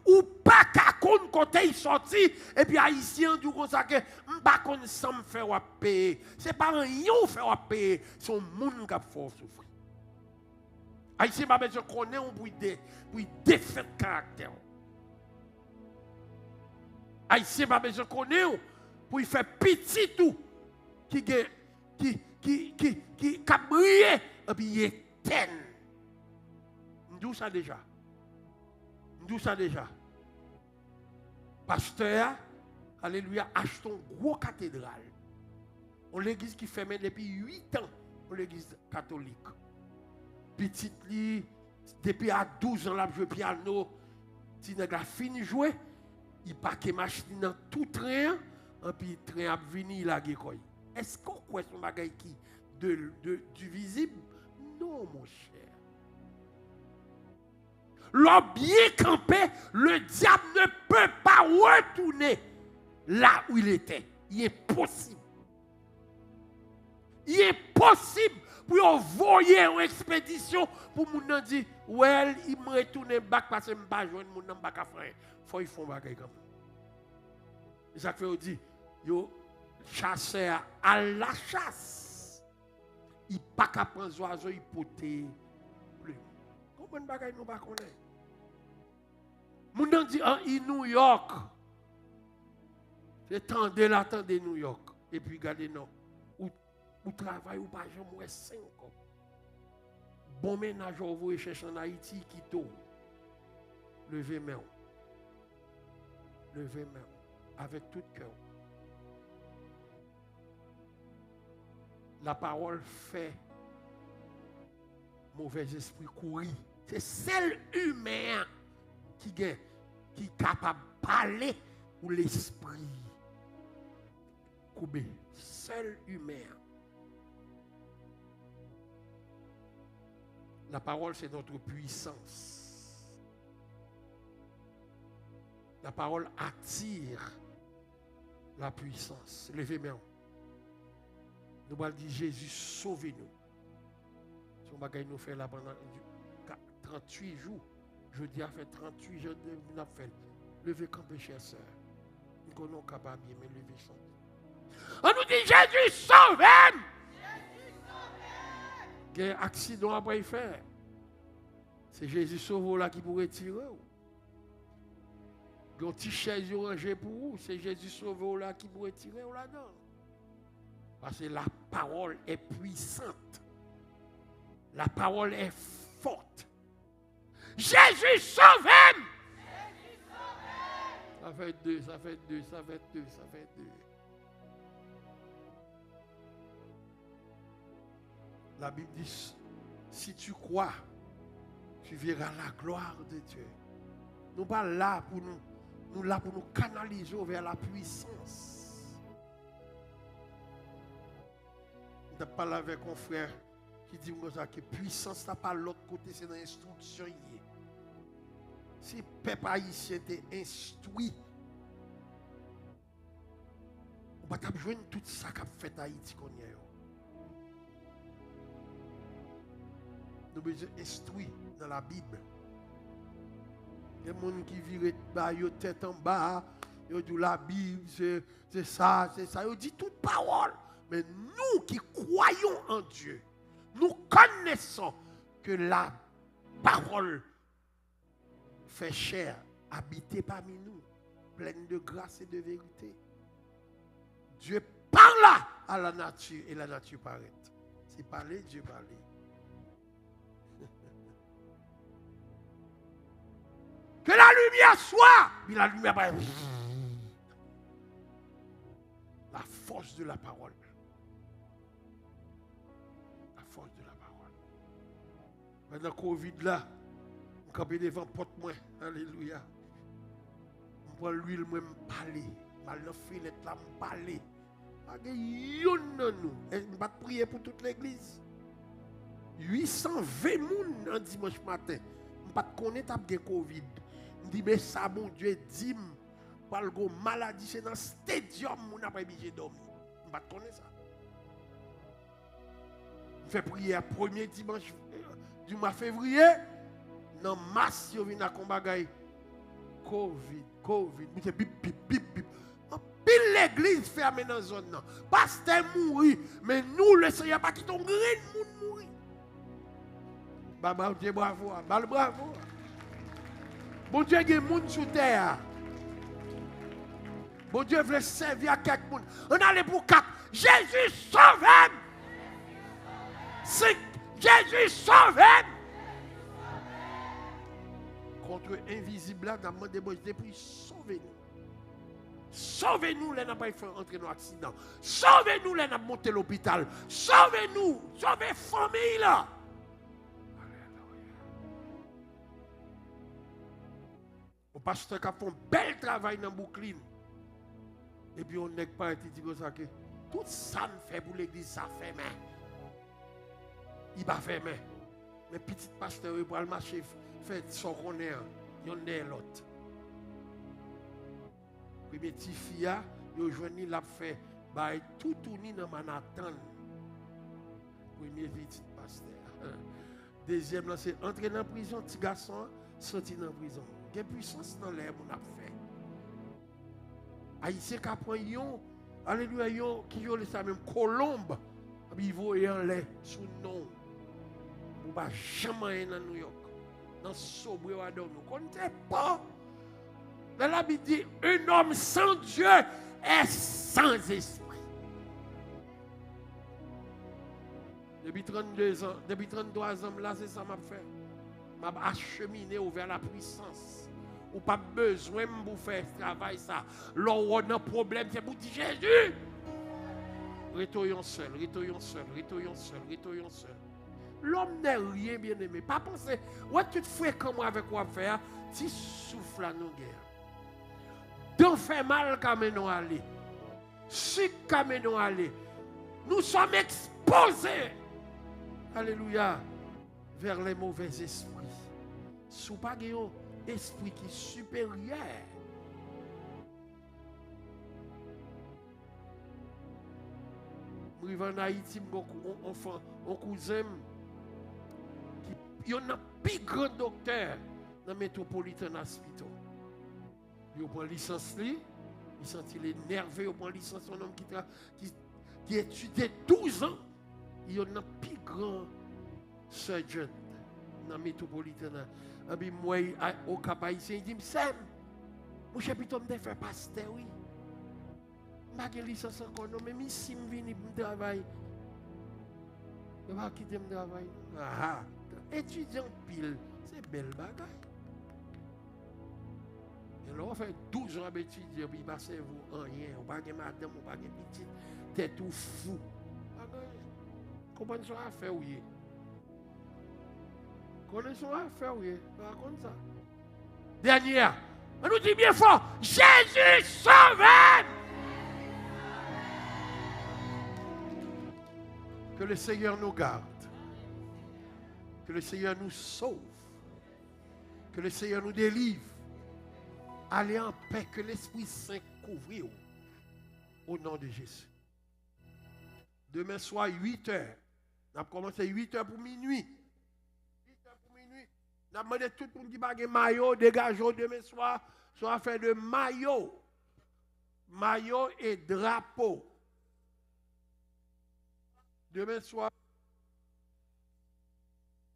ou pas qu'à connaître côté il sorti et puis haïtien du comme ça que m'pa connaître sans me faire payer. C'est pas un yon faire payer, son monde qui a fort souffrir. Haïtien m'a besoin connaît on pour défaire caractère. Haïtien m'a besoin connaît pour faire petit tout qui a brillé et puis il éteint. D'où ça déjà? Pasteur, alléluia, achetons une grosse cathédrale. On l'église qui ferme depuis 8 ans, on l'église catholique. Petite li, depuis à 12 ans, là, je joue piano. Si nèg la fini jouer, il paque machine dans tout train, et puis le train a venu, il a gagné. Est-ce qu'on croit son bagay qui du visible? Non, mon cher. L'homme bien campé, le diable ne peut pas retourner là où il était. Il est possible. Il est possible pour envoyer une expédition pour nous dire, well, il me retourne back parce que je ne peux pas joindre mon nom back à frère. Il faut qu'ils font bagay comme ça. Et ça fait dire, yo chasseur à la chasse. Il pas qu'à prendre oiseau, il poter plus. Comment bagay nous pas connaître? Moun nan dit en New York. C'est attendez New York. Et puis regardez non. Ou travail ou pas jamais 5 ans. Bon ménage vous voyez chercher en Haïti qui tôt. Levez main. Levez main avec tout cœur. La parole fait mauvais esprit courir. C'est celle humaine qui gagne qui est capable de parler ou l'esprit. Koubé, seul humain. La parole, c'est notre puissance. La parole attire la puissance. Levez-moi. Nous allons dire Jésus, sauvez-nous. Si on va nous faire là pendant 38 jours, je dis à faire 38 jours de nous avons fait. Levez campé, chère sœur. Nous sommes capables de mais lever son. On nous dit Jésus, sauvez-nous. Il y a un accident après faire. C'est Jésus sauve là qui pourrait tirer. Il y a un petit chaise rangé pour vous. C'est Jésus sauve là qui pourrait tirer là-dedans. Parce que la parole est puissante. La parole est forte. Jésus sauve-moi! Ça fait deux. La Bible dit, si tu crois, tu verras la gloire de Dieu. Nous pas là pour nous là pour nous canaliser vers la puissance. Je parle avec un frère qui dit que puissance n'est pas l'autre côté, c'est dans l'instruction. Si le peuple haïtien était instruit, on va pas jouer tout ça qu'a fait Haïti qu'on y a. Nous sommes instruits dans la Bible. Il y a des gens qui virent la tête en bas, ils disent la Bible, c'est ça. Ils disent toute parole. Mais nous qui croyons en Dieu, nous connaissons que la parole fait chair, habiter parmi nous, pleine de grâce et de vérité. Dieu parle à la nature et la nature paraît. C'est parler, Dieu parler. Que la lumière soit, mais la lumière va. La force de la parole. La force de la parole. Pendant le Covid là, on campe devant porte moi. Alléluia. On prend l'huile moi me parler. Mal dans filet là me parler. Pas de yon nan nous. On va prier pour toute l'église. 820 moun un dimanche matin. On pas connaître t'a de Covid. On dit mais ça bon Dieu dit par le maladie c'est dans le stadium on n'a pas obligé de dormir. On pas connaître ça. On fait prier à premier dimanche du mois février dans mars yo vinn à combattre Covid. Mais c'est bip. Pile l'église fermée dans la zone là. Pasteur mourir mais nous le Seigneur pas quitter un grand monde mourir. Baba Dieu bravo. Bravo. Bon Dieu, il y a des gens sur terre. Bon Dieu veut servir à quelques monde. On allait pour 4. Jésus sauve. Jésus sauve. Contre invisible, là, nous avons demandé depuis sauvez-nous. Sauvez-nous, là, nous pas fait entrer dans l'accident. Sauvez-nous, là, nous avons monté l'hôpital. Sauvez-nous. Sauvez la famille, là. Le pasteur qui a fait un bel travail dans Boucline. Et puis on n'est pas été dit comme ça que tout ça me fait pour l'église, ça fait main. Il va faire main. Mais petit pasteur, il va le marcher, fait son qu'on est, il y en a l'autre. Premier petit fille, il a joint, il a fait tout tourner dans Manhattan. Premier petit pasteur. Deuxième, c'est entrer dans la prison, petit garçon, sortir dans la prison. Il y a puissance dans l'air, on a fait. Haïtien qui apprend yon, alléluia, yon, qui yon ça même colombe, il voit en l'air sous nom. On va jamais aller dans New York. Dans sobre à nous. On ne sait pas. Dans la Bible dit, un homme sans Dieu est sans esprit. Depuis 32 ans, depuis 33 ans, là, c'est ça que je fait. Je vais acheminer vers la puissance. Ou pas besoin de faire ce travail ça. Là où on a un problème, c'est pour dire Jésus. Retournons seul. l'homme n'est rien bien aimé. Pas penser, ouais, tu te fais comme avec quoi faire, tu souffles à nos guerres. Donc fait mal quand nous aller. Si quand nous aller. Nous sommes exposés. Alléluia. Vers les mauvais esprits. Sous pas un esprit qui est supérieur. Je vais en Haïti, un cousin qui y a un plus grand docteur dans le Metropolitan Hospital. Il prend licence, il sentit les nerveux, il prend licence, un homme qui étudie 12 ans. Il y a un plus grand surgeon dans le Metropolitan. Et puis moi, au Cap Haïtien, il dit, Sam, mon chapitre me fait pasteur, oui. Je n'ai pas de licence encore, non, mais si je viens pour travailler, je ne vais pas quitter mon travail. Ah, étudiant pile, c'est belle bagaille. Et là, on fait 12 ans d'étudier, puis il passe vous rien, on ne pas de madame, on ne pas de petite, t'es tout fou. Comprenez ce qu'on a fait, oui. Connaissez ce qu'on a fait, oui. Raconte ça. Dernière, on nous dit bien fort, Jésus sauve! Que le Seigneur nous garde. Que le Seigneur nous sauve. Que le Seigneur nous délivre. Allez en paix. Que l'Esprit Saint couvre au nom de Jésus. Demain soir, 8 heures. On a commencé 8 heures pour minuit. 8 heures pour minuit. On a demandé tout le monde qui a un maillot, dégageons demain soir. Soit fait de maillot. Maillot et drapeau. Demain soir.